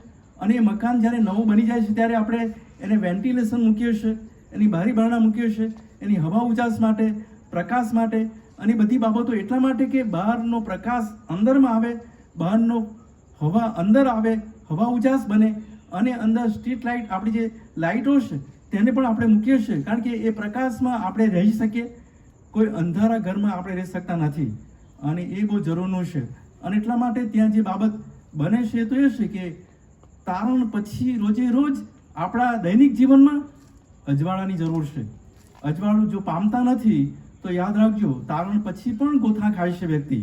Speaker 5: અને એ મકાન જ્યારે નવું બની જાય છે, ત્યારે આપણે એને વેન્ટિલેશન મૂકીએ છીએ, એની બારી બારણા મૂકીએ છીએ, એની હવા ઉજાસ માટે, પ્રકાશ માટે, અને બધી બાબતો એટલા માટે કે બહારનો પ્રકાશ અંદરમાં આવે, બહારનો હવા અંદર આવે, હવા ઉજાસ બને, અને અંદર સ્ટ્રીટ લાઇટ, આપણી જે લાઇટો છે તેને પણ આપણે મૂકીએ છીએ, કારણ કે એ પ્રકાશમાં આપણે રહી શકીએ. કોઈ અંધારા ઘરમાં આપણે રહી શકતા નથી, અને એ બહુ જરૂરનું છે. અને એટલા માટે ત્યાં જે બાબત બને છે તો એ છે કે તારણ પછી રોજે રોજ આપણા દૈનિક જીવનમાં અજવાળાની જરૂર છે. અજવાળું જો પામતા નથી તો યાદ રાખજો, તારણ પછી પણ ગોથા ખાય છે વ્યક્તિ.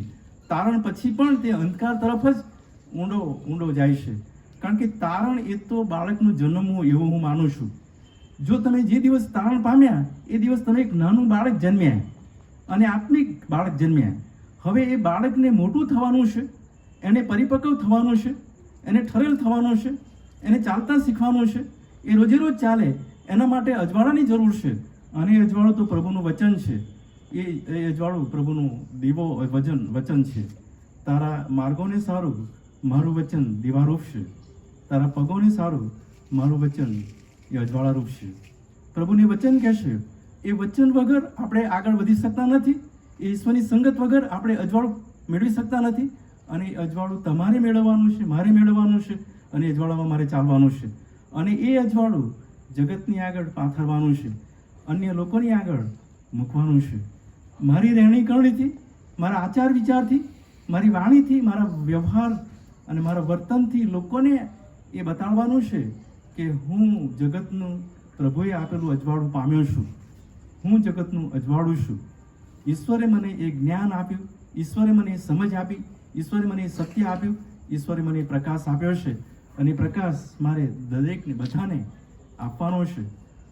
Speaker 5: તારણ પછી પણ તે અંધકાર તરફ જ ઊંડો જાય છે. કારણ કે તારણ એ તો બાળકનું જન્મવું એવું હું માનું છું. જો તમે જે દિવસ તારણ પામ્યા એ દિવસ તમે એક નાનું બાળક જન્મ્યા અને આત્મિક બાળક જન્મ્યા. હવે એ બાળકને મોટું થવાનું છે, એને પરિપક્વ થવાનું છે, એને ઠરેલ થવાનું છે, એને ચાલતા શીખવાનું છે. એ રોજે રોજ ચાલે એના માટે અજવાળાની જરૂર છે. અને એ અજવાળું તો પ્રભુનું વચન છે. એ અજવાળું પ્રભુનું દીવો વચન છે. તારા માર્ગોને સારું મારું વચન દીવારૂપ છે, તારા પગોને સારું મારું વચન એ અજવાળારૂપ છે. પ્રભુને વચન કહેશે. એ વચન વગર આપણે આગળ વધી શકતા નથી. એ ઈશ્વરની સંગત વગર આપણે અજવાળું મેળવી શકતા નથી. અને એ અજવાળું તમારે મેળવવાનું છે, મારે મેળવવાનું છે, અને એ અજવાળામાં મારે ચાલવાનું છે. અને એ અજવાળું જગતની આગળ પાથરવાનું છે, અન્ય લોકોની આગળ મૂકવાનું છે. મારી રહેણી કરણીથી, મારા આચાર વિચારથી, મારી વાણીથી, મારા વ્યવહાર અને મારા વર્તનથી લોકોને એ બતાવવાનું છે કે હું જગતનું પ્રભુએ આપેલું અજવાળું પામ્યો છું. હું જગતનું અજવાળું છું. ઈશ્વરે મને એ જ્ઞાન આપ્યું, ઈશ્વરે મને એ સમજ આપી, ઈશ્વરે મને એ સત્ય આપ્યું, ઈશ્વરે મને એ પ્રકાશ આપ્યો છે. અને પ્રકાશ મારે દરેકને બધાને આપવાનો છે.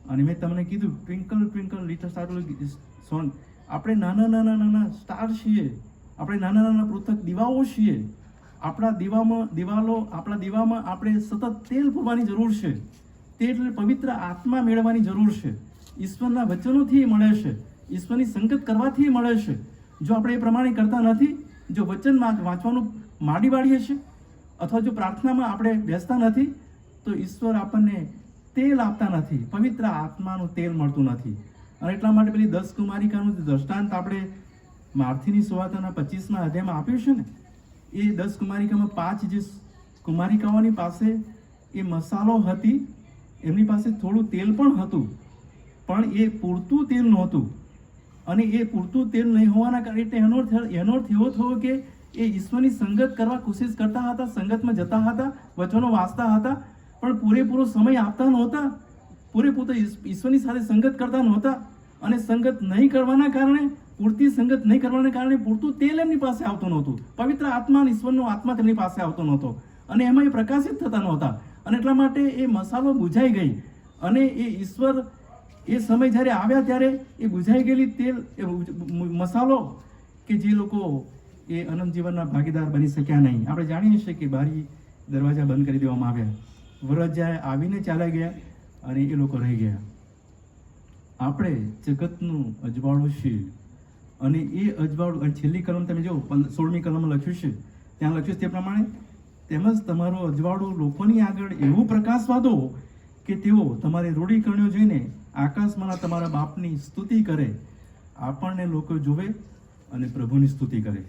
Speaker 5: અને મેં તમને કીધું twinkle twinkle little star song, આપણે નાના સ્ટાર છીએ, આપણે નાના પૃથક દીવાઓ છીએ. આપણા દીવામાં આપણે સતત તેલ પૂરવાની જરૂર છે. તે એટલે પવિત્ર આત્મા મેળવવાની જરૂર છે. ઈશ્વરના વચનોથી મળે છે, ઈશ્વરની સંગત કરવાથી મળે છે. જો આપણે એ પ્રમાણે કરતા નથી, જો વચન વાંચવાનું માંડી વાળીએ છીએ અથવા જો પ્રાર્થનામાં આપણે બેસતા નથી, તો ઈશ્વર આપણને તેલ આપતા નથી, પવિત્ર આત્માનું તેલ મળતું નથી. અને એટલા માટે પેલી 10 કુમારિકાનું દ્રષ્ટાંત આપણે માર્થીની સુવાર્તાના 25મા અધ્યાયમાં આપ્યું છે ને, એ 10 કુમારિકામાં 5 જે કુમારિકાઓની પાસે એ મસાલો હતી, એમની પાસે થોડું તેલ પણ હતું, પણ એ પૂરતું તેલ નહોતું. અને એ પૂરતું તેલ નહીં હોવાના કારણે એનો અર્થ એવો થયો કે એ ઈશ્વરની સંગત કરવા કોશિશ કરતા હતા, સંગતમાં જતા હતા, વચનો વાંચતા હતા, પણ પૂરેપૂરો સમય આપતા નહોતા, પૂરેપૂરો ઈશ્વરની સાથે સંગત કરતા નહોતા. અને સંગત નહીં કરવાના કારણે, પૂરતી સંગત નહીં કરવાના કારણે પૂરતું તેલ એમની પાસે આવતું નહોતું. પવિત્ર આત્મા અને ઈશ્વરનો આત્મા તેમની પાસે આવતો નહોતો અને એમાં એ પ્રકાશિત થતા નહોતા. અને એટલા માટે એ મસાલો બુઝાઈ ગઈ. અને એ ઈશ્વર એ સમય જ્યારે આવ્યા ત્યારે એ બુઝાઈ ગયેલી તેલ મસાલો કે જે લોકો એ અનંત જીવનના ભાગીદાર બની શક્યા નહીં. આપણે જાણીએ છીએ કે બારી દરવાજા બંધ કરી દેવામાં આવ્યા, વરરાજાએ આવીને ચાલ્યા ગયા અને એ લોકો રહી ગયા. આપણે જગતનું અજવાળું છીએ. અને એ અજવાળું, અને છેલ્લી કલમ તમે જો 16મી કલમમાં લખ્યું છે, ત્યાં લખ્યું છે તે પ્રમાણે, તેમજ તમારું અજવાળું લોકોની આગળ એવું પ્રકાશવા દો કે તેઓ તમારી રૂઢી કરણીઓ જોઈને આકાશમાંના તમારા બાપની સ્તુતિ કરે. આપણને લોકો જોવે અને પ્રભુની સ્તુતિ કરે.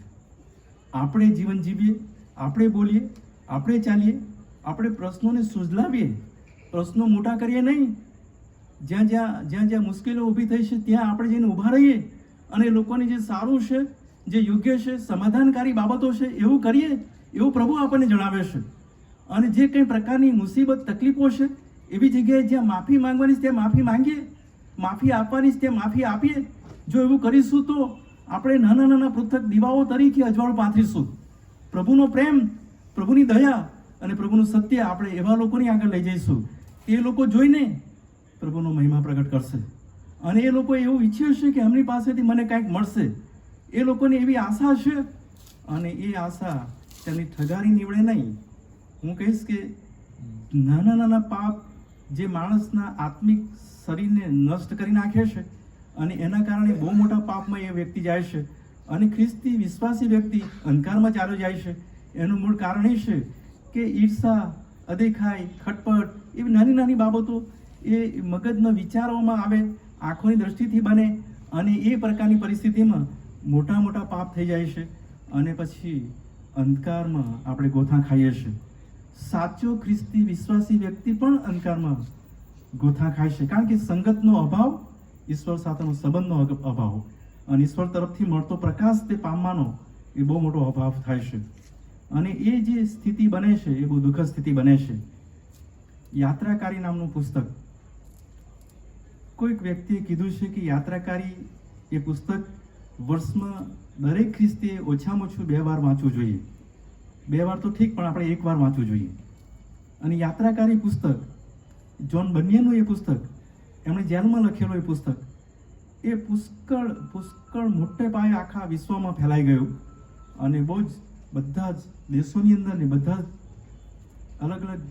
Speaker 5: આપણે જીવન જીવીએ, આપણે બોલીએ, આપણે ચાલીએ, આપણે પ્રશ્નોને સુઝલાવીએ, પ્રશ્નો મોટા કરીએ નહીં. જ્યાં મુશ્કેલીઓ ઊભી થઈ છે ત્યાં આપણે જઈને ઊભા રહીએ અને લોકોને જે સારું છે, જે યોગ્ય છે, સમાધાનકારી બાબતો છે એવું કરીએ, એવું પ્રભુ આપણને જણાવે છે. અને જે કંઈ પ્રકારની મુસીબત તકલીફો છે એવી જગ્યાએ જ્યાં માફી માંગવાની છે ત્યાં માફી માંગીએ, માફી આપવાની છે ત્યાં માફી આપીએ. જો એવું કરીશું તો આપણે નાના પૃથક દીવાઓ તરીકે અજવાળું પાથરીશું. પ્રભુનો પ્રેમ, પ્રભુની દયા અને પ્રભુનું સત્ય આપણે એવા લોકોની આગળ લઈ જઈશું. એ લોકો જોઈને પ્રભુનો મહિમા પ્રગટ કરશે અને એ લોકો એવું ઈચ્છે છે કે એમની પાસેથી મને કંઈક મળશે. એ લોકોને એવી આશા છે અને એ આશા તેમની ઠગારી નીવડે નહીં. હું કહીશ કે નાના પાપ જે માણસના આત્મિક શરીરને નષ્ટ કરી નાખે છે અને એના કારણે બહુ મોટા પાપમાં એ વ્યક્તિ જાય છે અને ખ્રિસ્તી વિશ્વાસી વ્યક્તિ અંધકારમાં ચાલ્યો જાય છે. એનું મૂળ કારણ એ છે કે ઈર્ષા, અદેખાઈ, ખટપટ એવી નાની બાબતો એ મગજના વિચારોમાં આવે, આંખોની દ્રષ્ટિથી બને અને એ પ્રકારની પરિસ્થિતિમાં મોટા પાપ થઈ જાય છે અને પછી અંધકારમાં આપણે ગોથા ખાઈએ છીએ. સાચો ખ્રિસ્તી વિશ્વાસી વ્યક્તિ પણ અંધકારમાં ગોથા ખાય છે, કારણ કે સંગતનો અભાવ, ઈશ્વર સાથેનો સંબંધનો અભાવ અને ઈશ્વર તરફથી મળતો પ્રકાશ તે પામવાનો એ બહુ મોટો અભાવ થાય છે. અને એ જે સ્થિતિ બને છે એ બહુ દુઃખદ સ્થિતિ બને છે. યાત્રાકારી નામનું પુસ્તક. કોઈક વ્યક્તિએ કીધું છે કે યાત્રાકારી એ પુસ્તક વર્ષમાં દરેક ખ્રિસ્તીએ ઓછામાં ઓછું 2 વાર વાંચવું જોઈએ. 2 વાર તો ઠીક, પણ આપણે 1 વાર વાંચવું જોઈએ. અને યાત્રાકારી પુસ્તક, જ્હોન બન્યનનું એ પુસ્તક, એમણે જેલમાં લખેલું એ પુસ્તક, એ પુષ્કળ મોટે પાયે આખા વિશ્વમાં ફેલાઈ ગયું અને બહુ જ બધા જ દેશોની અંદર ને બધા જ અલગ અલગ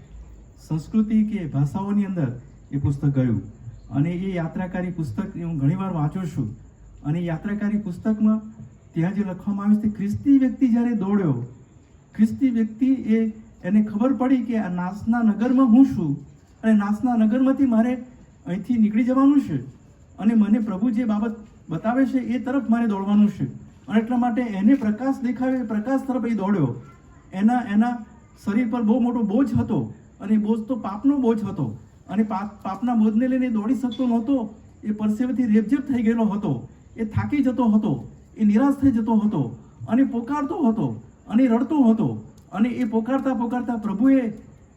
Speaker 5: સંસ્કૃતિ કે ભાષાઓની અંદર એ પુસ્તક ગયું. અને એ યાત્રાકારી પુસ્તક હું ઘણીવાર વાંચું છું. અને યાત્રાકારી પુસ્તકમાં ત્યાં જે લખવામાં આવ્યું છે, ખ્રિસ્તી વ્યક્તિ જ્યારે દોડ્યો, ખ્રિસ્તી વ્યક્તિ એને ખબર પડી કે આ નાસના નગરમાં હું છું અને નાસના નગરમાંથી મારે અહીંથી નીકળી જવાનું છે અને મને પ્રભુ જે બાબત બતાવે છે એ તરફ મારે દોડવાનું છે. અને એટલા માટે એને પ્રકાશ દેખાયો, એ પ્રકાશ તરફ એ દોડ્યો. એના શરીર પર બહુ મોટો બોજ હતો અને બોજ તો પાપનો બોજ હતો અને પાપના બોજને લઈને દોડી શકતો નહોતો. એ પરસેવેથી રેબઝેબ થઈ ગયેલો હતો, એ થાકી જતો હતો, એ નિરાશ થઈ જતો હતો અને પોકારતો હતો અને રડતો હતો. અને એ પોકારતા પ્રભુએ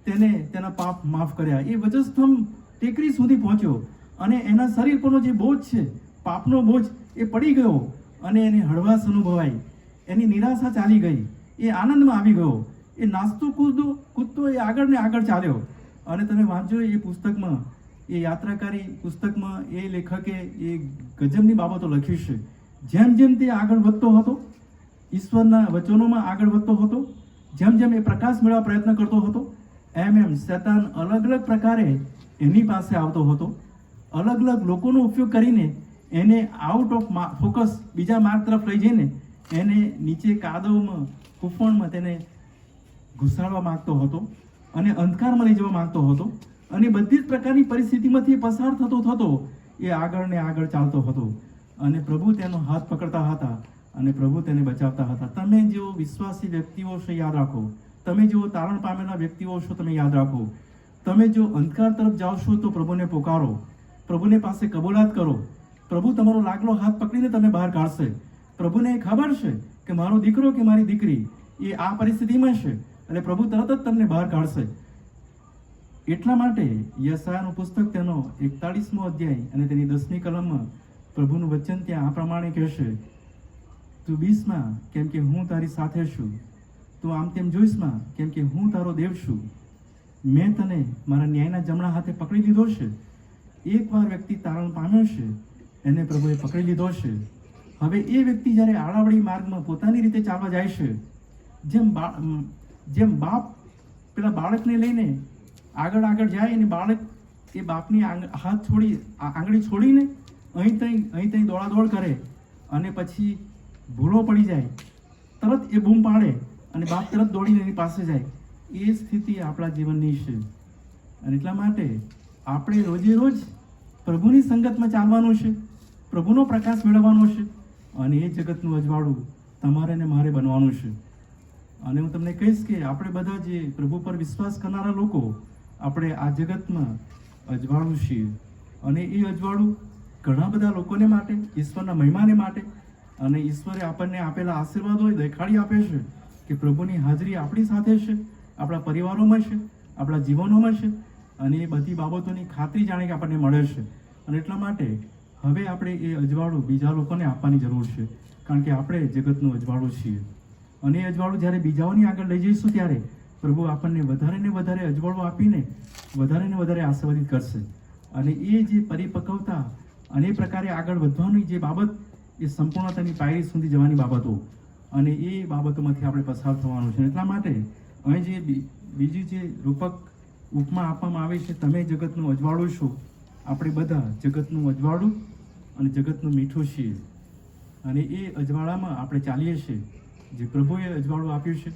Speaker 5: તેના પાપ માફ કર્યા. એ વજસ્તંભ ટેકરી સુધી પહોંચ્યો અને એના શરીર પરનો જે બોજ છે, પાપનો બોજ, એ પડી ગયો અને એને હળવાશ અનુભવાઈ. એની નિરાશા ચાલી ગઈ, એ આનંદમાં આવી ગયો. એ નાચતો કૂદતો એ આગળ ને આગળ ચાલ્યો. અને તમે વાંચો એ પુસ્તકમાં, એ યાત્રાકારી પુસ્તકમાં એ લેખકે એ ગજબની બાબતો લખી છે. જેમ જેમ તે આગળ વધતો હતો, ઈશ્વરના વચનોમાં આગળ વધતો હતો, જેમ જેમ એ પ્રકાશ મેળવવા પ્રયત્ન કરતો હતો, એમ શૈતાન અલગ અલગ પ્રકારે એની પાસે આવતો હતો. અલગ અલગ લોકોનો ઉપયોગ કરીને એને આઉટ ઓફ ફોકસ બીજા માર્ગ તરફ લઈ જઈને એને નીચે કાદવમાં, કુફણમાં તેને ઘુસાડવા માંગતો હતો અને અંધકારમાં લઈ જવા માંગતો હતો. અને બધી જ પ્રકારની પરિસ્થિતિમાંથી પસાર થતો એ આગળ ને આગળ ચાલતો હતો અને પ્રભુ તેનો હાથ પકડતા હતા અને પ્રભુ તેને બચાવતા હતા. તમે જેઓ વિશ્વાસી વ્યક્તિઓ છો યાદ રાખો, તમે જેઓ તારણ પામેલા વ્યક્તિઓ છો તમે યાદ રાખો, તમે જો અંધકાર તરફ જાઓ છો તો પ્રભુને પોકારો, પ્રભુને પાસે કબૂલાત કરો. પ્રભુ તમારો લાગલો હાથ પકડીને તમે બહાર કાઢશે. પ્રભુને ખબર છે કે મારો દીકરો કે મારી દીકરી એ આ પરિસ્થિતિમાં છે એટલે પ્રભુ તરત જ તમને બહાર કાઢશે. એટલા માટે યશાયાનું પુસ્તક તેનો 41મો અધ્યાય અને તેની 10મી કલમમાં પ્રભુનું વચન ત્યાં આ પ્રમાણે કહેશે, તું બીસમાં કેમ કે હું તારી સાથે છું, તું આમ તેમ જોઈશમાં કેમ કે હું તારો દેવ છું. મેં તને મારા ન્યાયના જમણા હાથે પકડી લીધો છે. એકવાર વ્યક્તિ તારણ પામ્યો છે એને પ્રભુએ પકડી લીધો છે. હવે એ વ્યક્તિ જ્યારે આડાવડી માર્ગમાં પોતાની રીતે ચાલવા જાય છે, જેમ બાપ પેલા બાળકને લઈને આગળ જાય અને બાળક એ બાપની આંગળી છોડીને અહીં ત્યાં દોડાદોડ કરે અને પછી ભૂલો પડી જાય, તરત એ બૂમ પાડે અને બાપ તરત દોડીને એની પાસે જાય. એ સ્થિતિ આપણા જીવનની છે. અને એટલા માટે આપણે રોજે રોજ પ્રભુની સંગતમાં ચાલવાનું છે, પ્રભુનો પ્રકાશ મેળવવાનો છે અને એ જગતનું અજવાળું તમારે ને મારે બનવાનું છે. અને હું તમને કહીશ કે આપણે બધા જે પ્રભુ પર વિશ્વાસ કરનારા લોકો, આપણે આ જગતમાં અજવાળું છીએ અને એ અજવાળું ઘણા બધા લોકોને માટે, ઈશ્વરના મહિમાને માટે અને ઈશ્વરે આપણને આપેલા આશીર્વાદો દેખાડી આપે છે કે પ્રભુની હાજરી આપણી સાથે છે, આપણા પરિવારોમાં છે, આપણા જીવનોમાં છે અને એ બધી બાબતોની ખાતરી જાણે કે આપણને મળે છે. અને એટલા માટે હવે આપણે એ અજવાળું બીજા લોકોને આપવાની જરૂર છે, કારણ કે આપણે જગતનું અજવાળું છીએ. અને એ અજવાળું જ્યારે બીજાઓની આગળ લઈ જઈશું ત્યારે પ્રભુ આપણને વધારે ને વધારે અજવાળું આપીને વધારે ને વધારે આશીર્વાદિત કરશે. અને એ જે પરિપક્વતા અને એ પ્રકારે આગળ વધવાની જે બાબત, એ સંપૂર્ણતાની પાયરી સુધી જવાની બાબતો અને એ બાબતોમાંથી આપણે પસાર થવાનું છે. એટલા માટે અહીં જે બીજી જે રૂપક ઉપમા આપવામાં આવી છે, તમે જગતનું અજવાળું છો, આપણે બધા જગતનું અજવાળું અને જગતનું મીઠું છીએ અને એ અજવાળામાં આપણે ચાલીએ છીએ. જે પ્રભુએ અજવાળું આપ્યું છે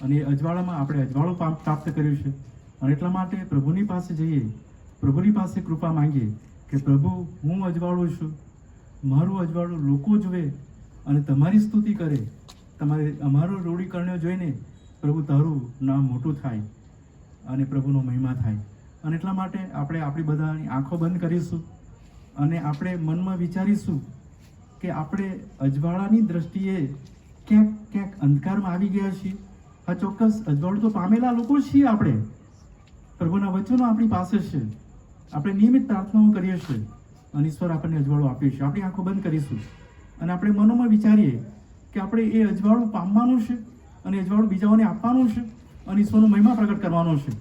Speaker 5: અને એ અજવાળામાં આપણે અજવાળું પ્રાપ્ત કર્યું છે. અને એટલા માટે પ્રભુની પાસે જઈએ, પ્રભુની પાસે કૃપા માંગીએ કે પ્રભુ, હું અજવાળું છું, મારું અજવાળું લોકો જુએ અને તમારી સ્તુતિ કરે, તમારે અમારો રૂઢીકરણો જોઈને પ્રભુ તારું નામ મોટું થાય અને પ્રભુનો મહિમા થાય. અને એટલા માટે આપણે આપણી બધાની આંખો બંધ કરીશું અને આપણે મનમાં વિચારીશું કે આપણે અજવાળાની દ્રષ્ટિએ ક્યાંક અંધકારમાં આવી ગયા છીએ. આ ચોક્કસ અજવાળું તો પામેલા લોકો છીએ આપણે, પ્રભુના વચનો આપણી પાસે છે, આપણે નિયમિત પ્રાર્થનાઓ કરીએ છીએ અને ઈશ્વર આપણને અજવાળું આપ્યું છે. આપણી આંખો બંધ કરીશું અને આપણે મનોમાં વિચારીએ કે આપણે એ અજવાળું પામવાનું છે અને અજવાળું બીજાઓને આપવાનું છે અને ઈશ્વરનો મહિમા પ્રગટ કરવાનો છે.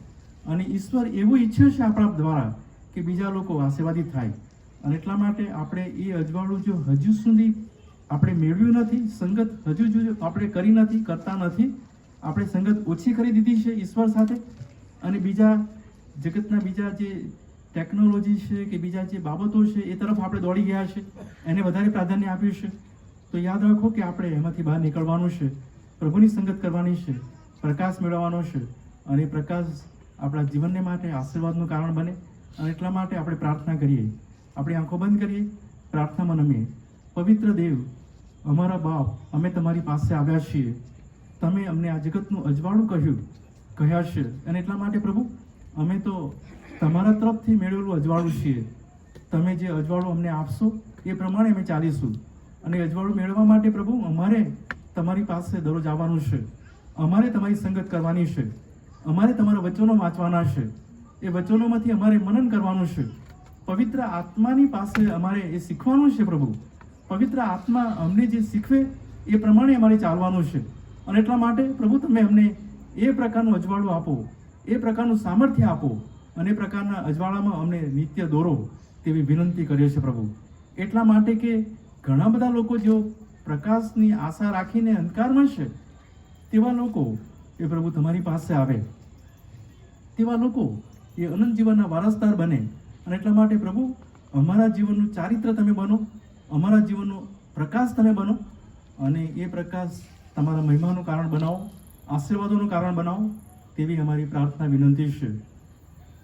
Speaker 5: અને ઈશ્વર એવું ઈચ્છે છે આપણા દ્વારા કે બીજા લોકો આશીર્વાદિત થાય. અને એટલા માટે આપણે એ અજવાળું જો હજુ સુધી આપણે મેળવ્યું નથી, સંગત હજુ આપણે કરી નથી, કરતા નથી, આપણે સંગત ઓછી કરી દીધી છે ઈશ્વર સાથે અને બીજા જગતના બીજા જે ટેકનોલોજી છે કે બીજા જે બાબતો છે એ તરફ આપણે દોડી ગયા છે, એને વધારે પ્રાધાન્ય આપ્યું છે, તો યાદ રાખો કે આપણે એમાંથી બહાર નીકળવાનું છે, પ્રભુની સંગત કરવાની છે, પ્રકાશ મેળવવાનો છે અને એ પ્રકાશ આપણા જીવનને માટે આશીર્વાદનું કારણ બને. અને એટલા માટે આપણે પ્રાર્થના કરીએ, આપણી આંખો બંધ કરીએ, પ્રાર્થનામાં નમીએ. પવિત્ર દેવ, અમારા બાપ, અમે તમારી પાસે આવ્યા છીએ, તમે અમને આ જગતનું અજવાળું કહ્યા છે અને એટલા માટે પ્રભુ અમે તો તમારા તરફથી મેળવેલું અજવાળું છીએ. તમે જે અજવાળું અમને આપશો એ પ્રમાણે અમે ચાલીશું અને અજવાળું મેળવવા માટે પ્રભુ અમારે તમારી પાસે દરરોજ આવવાનું છે, અમારે તમારી સંગત કરવાની છે, અમારે તમારા વચનો વાંચવાના છે, એ વચનોમાંથી અમારે મનન કરવાનું છે, પવિત્ર આત્માની પાસે અમારે એ શીખવાનું છે. પ્રભુ પવિત્ર આત્મા અમને જે શીખવે એ પ્રમાણે અમારે ચાલવાનું છે. અને એટલા માટે પ્રભુ તમે અમને એ પ્રકારનું અજવાળું આપો, એ પ્રકારનું સામર્થ્ય આપો અને એ પ્રકારના અજવાળામાં અમને નિત્ય દોરો તેવી વિનંતી કરીએ છીએ પ્રભુ. એટલા માટે કે ઘણા બધા લોકો જેઓ પ્રકાશની આશા રાખીને અંધકારમાં છે તેવા લોકો એ પ્રભુ તમારી પાસે આવે, તેવા લોકો એ અનંત જીવનના વારસદાર બને. અને એટલા માટે પ્રભુ અમારા જીવનનું ચારિત્ર તમે બનો, અમારા જીવનનો પ્રકાશ તમે બનો અને એ પ્રકાશ તમારા મહિમાનું કારણ બનાવો, આશીર્વાદોનું કારણ બનાવો તેવી અમારી પ્રાર્થના વિનંતી છે.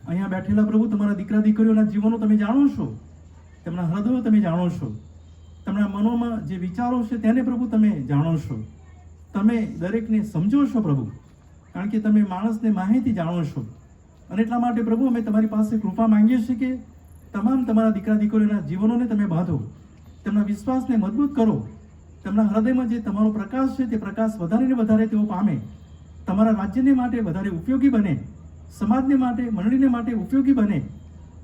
Speaker 5: અહીંયા બેઠેલા પ્રભુ તમારા દીકરા દીકરીઓના જીવનો તમે જાણો છો, તેમના હૃદયો તમે જાણો છો, તેમના મનોમાં જે વિચારો છે તેને પ્રભુ તમે જાણો છો, તમે દરેકને સમજો છો પ્રભુ, કારણ કે તમે માણસને માહિતી જાણો છો. અને એટલા માટે પ્રભુ અમે તમારી પાસે કૃપા માંગીએ છીએ કે તમામ તમારા દીકરા દીકરીઓના જીવનોને તમે બાંધો, તેમના વિશ્વાસને મજબૂત કરો, તેમના હૃદયમાં જે તમારો પ્રકાશ છે તે પ્રકાશ વધારે ને વધારે તેઓ પામે, તમારા રાજ્યને માટે વધારે ઉપયોગી બને, સમાજને માટે, મંડળીને માટે ઉપયોગી બને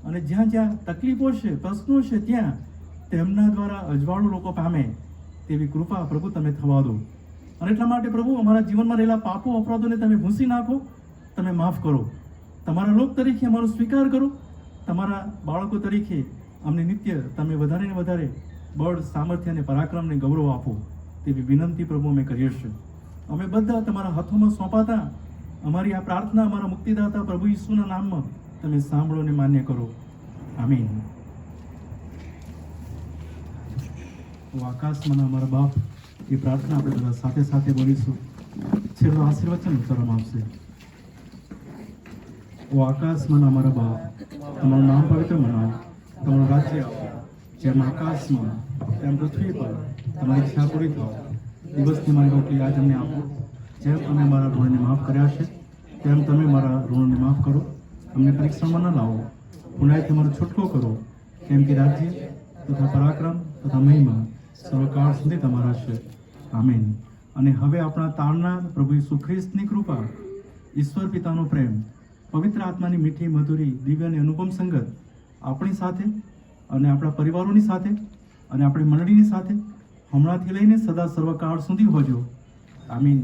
Speaker 5: અને જ્યાં જ્યાં તકલીફો છે, પ્રશ્નો છે ત્યાં તેમના દ્વારા અજવાળું લોકો પામે તેવી કૃપા પ્રભુ તમે થવા દો. અને એટલા માટે પ્રભુ અમારા જીવનમાં રહેલા પાપો અપરાધોને તમે ભૂંસી નાખો, તમે માફ કરો, તમારા લોક તરીકે અમારો સ્વીકાર કરો, તમારા બાળકો તરીકે અમને નિત્ય તમે વધારે ને વધારે બળ, સામર્થ્ય અને પરાક્રમને ગૌરવ આપો તેવી વિનંતી પ્રભુ અમે કરીએ છીએ. અમે બધા તમારા હાથોમાં સોંપાતા અમારી આ પ્રાર્થના અમારા મુક્તિદાતા પ્રભુ ઈસુના નામમાં તમે સાંભળો અને માન્ય કરો. આમીન. આકાશમાં અમારા બાપ એ પ્રાર્થના આપણે બધા સાથે સાથે બોલીશું. છેલ્લો આશીર્વચન કરવામાં આવશે. ઓ આકાશમાં અમારા બાપ, તમારું નામ પવિત્ર મનાવો, તમારું રાજ્ય આવે, જેમ આકાશમાં તેમ પૃથ્વી પર તમારી ઈચ્છા પૂરી થાવ. દિવસની મારી રોટલી આજ અમને આપો, જેમ અમે મારા ઋણને માફ કર્યા છે તેમ તમે મારા ઋણને માફ કરો. અમને પરીક્ષામાં ન લાવો, પુનાઈથી અમારો છૂટકો કરો, કેમ કે રાજ્ય તથા પરાક્રમ તથા મહિમા સર્વકાળ સુધી તમારા છે. આમીન. અને હવે આપણા તારનાર પ્રભુ ઈસુ ખ્રિસ્તની કૃપા, ઈશ્વર પિતાનો પ્રેમ, પવિત્ર આત્માની મીઠી મધુરી દિવ્ય અને અનુપમ સંગત આપણી સાથે અને આપણા પરિવારોની સાથે અને આપણી મંડળીની સાથે હમણાંથી લઈને સદા સર્વકાળ સુધી હોજો. આમીન.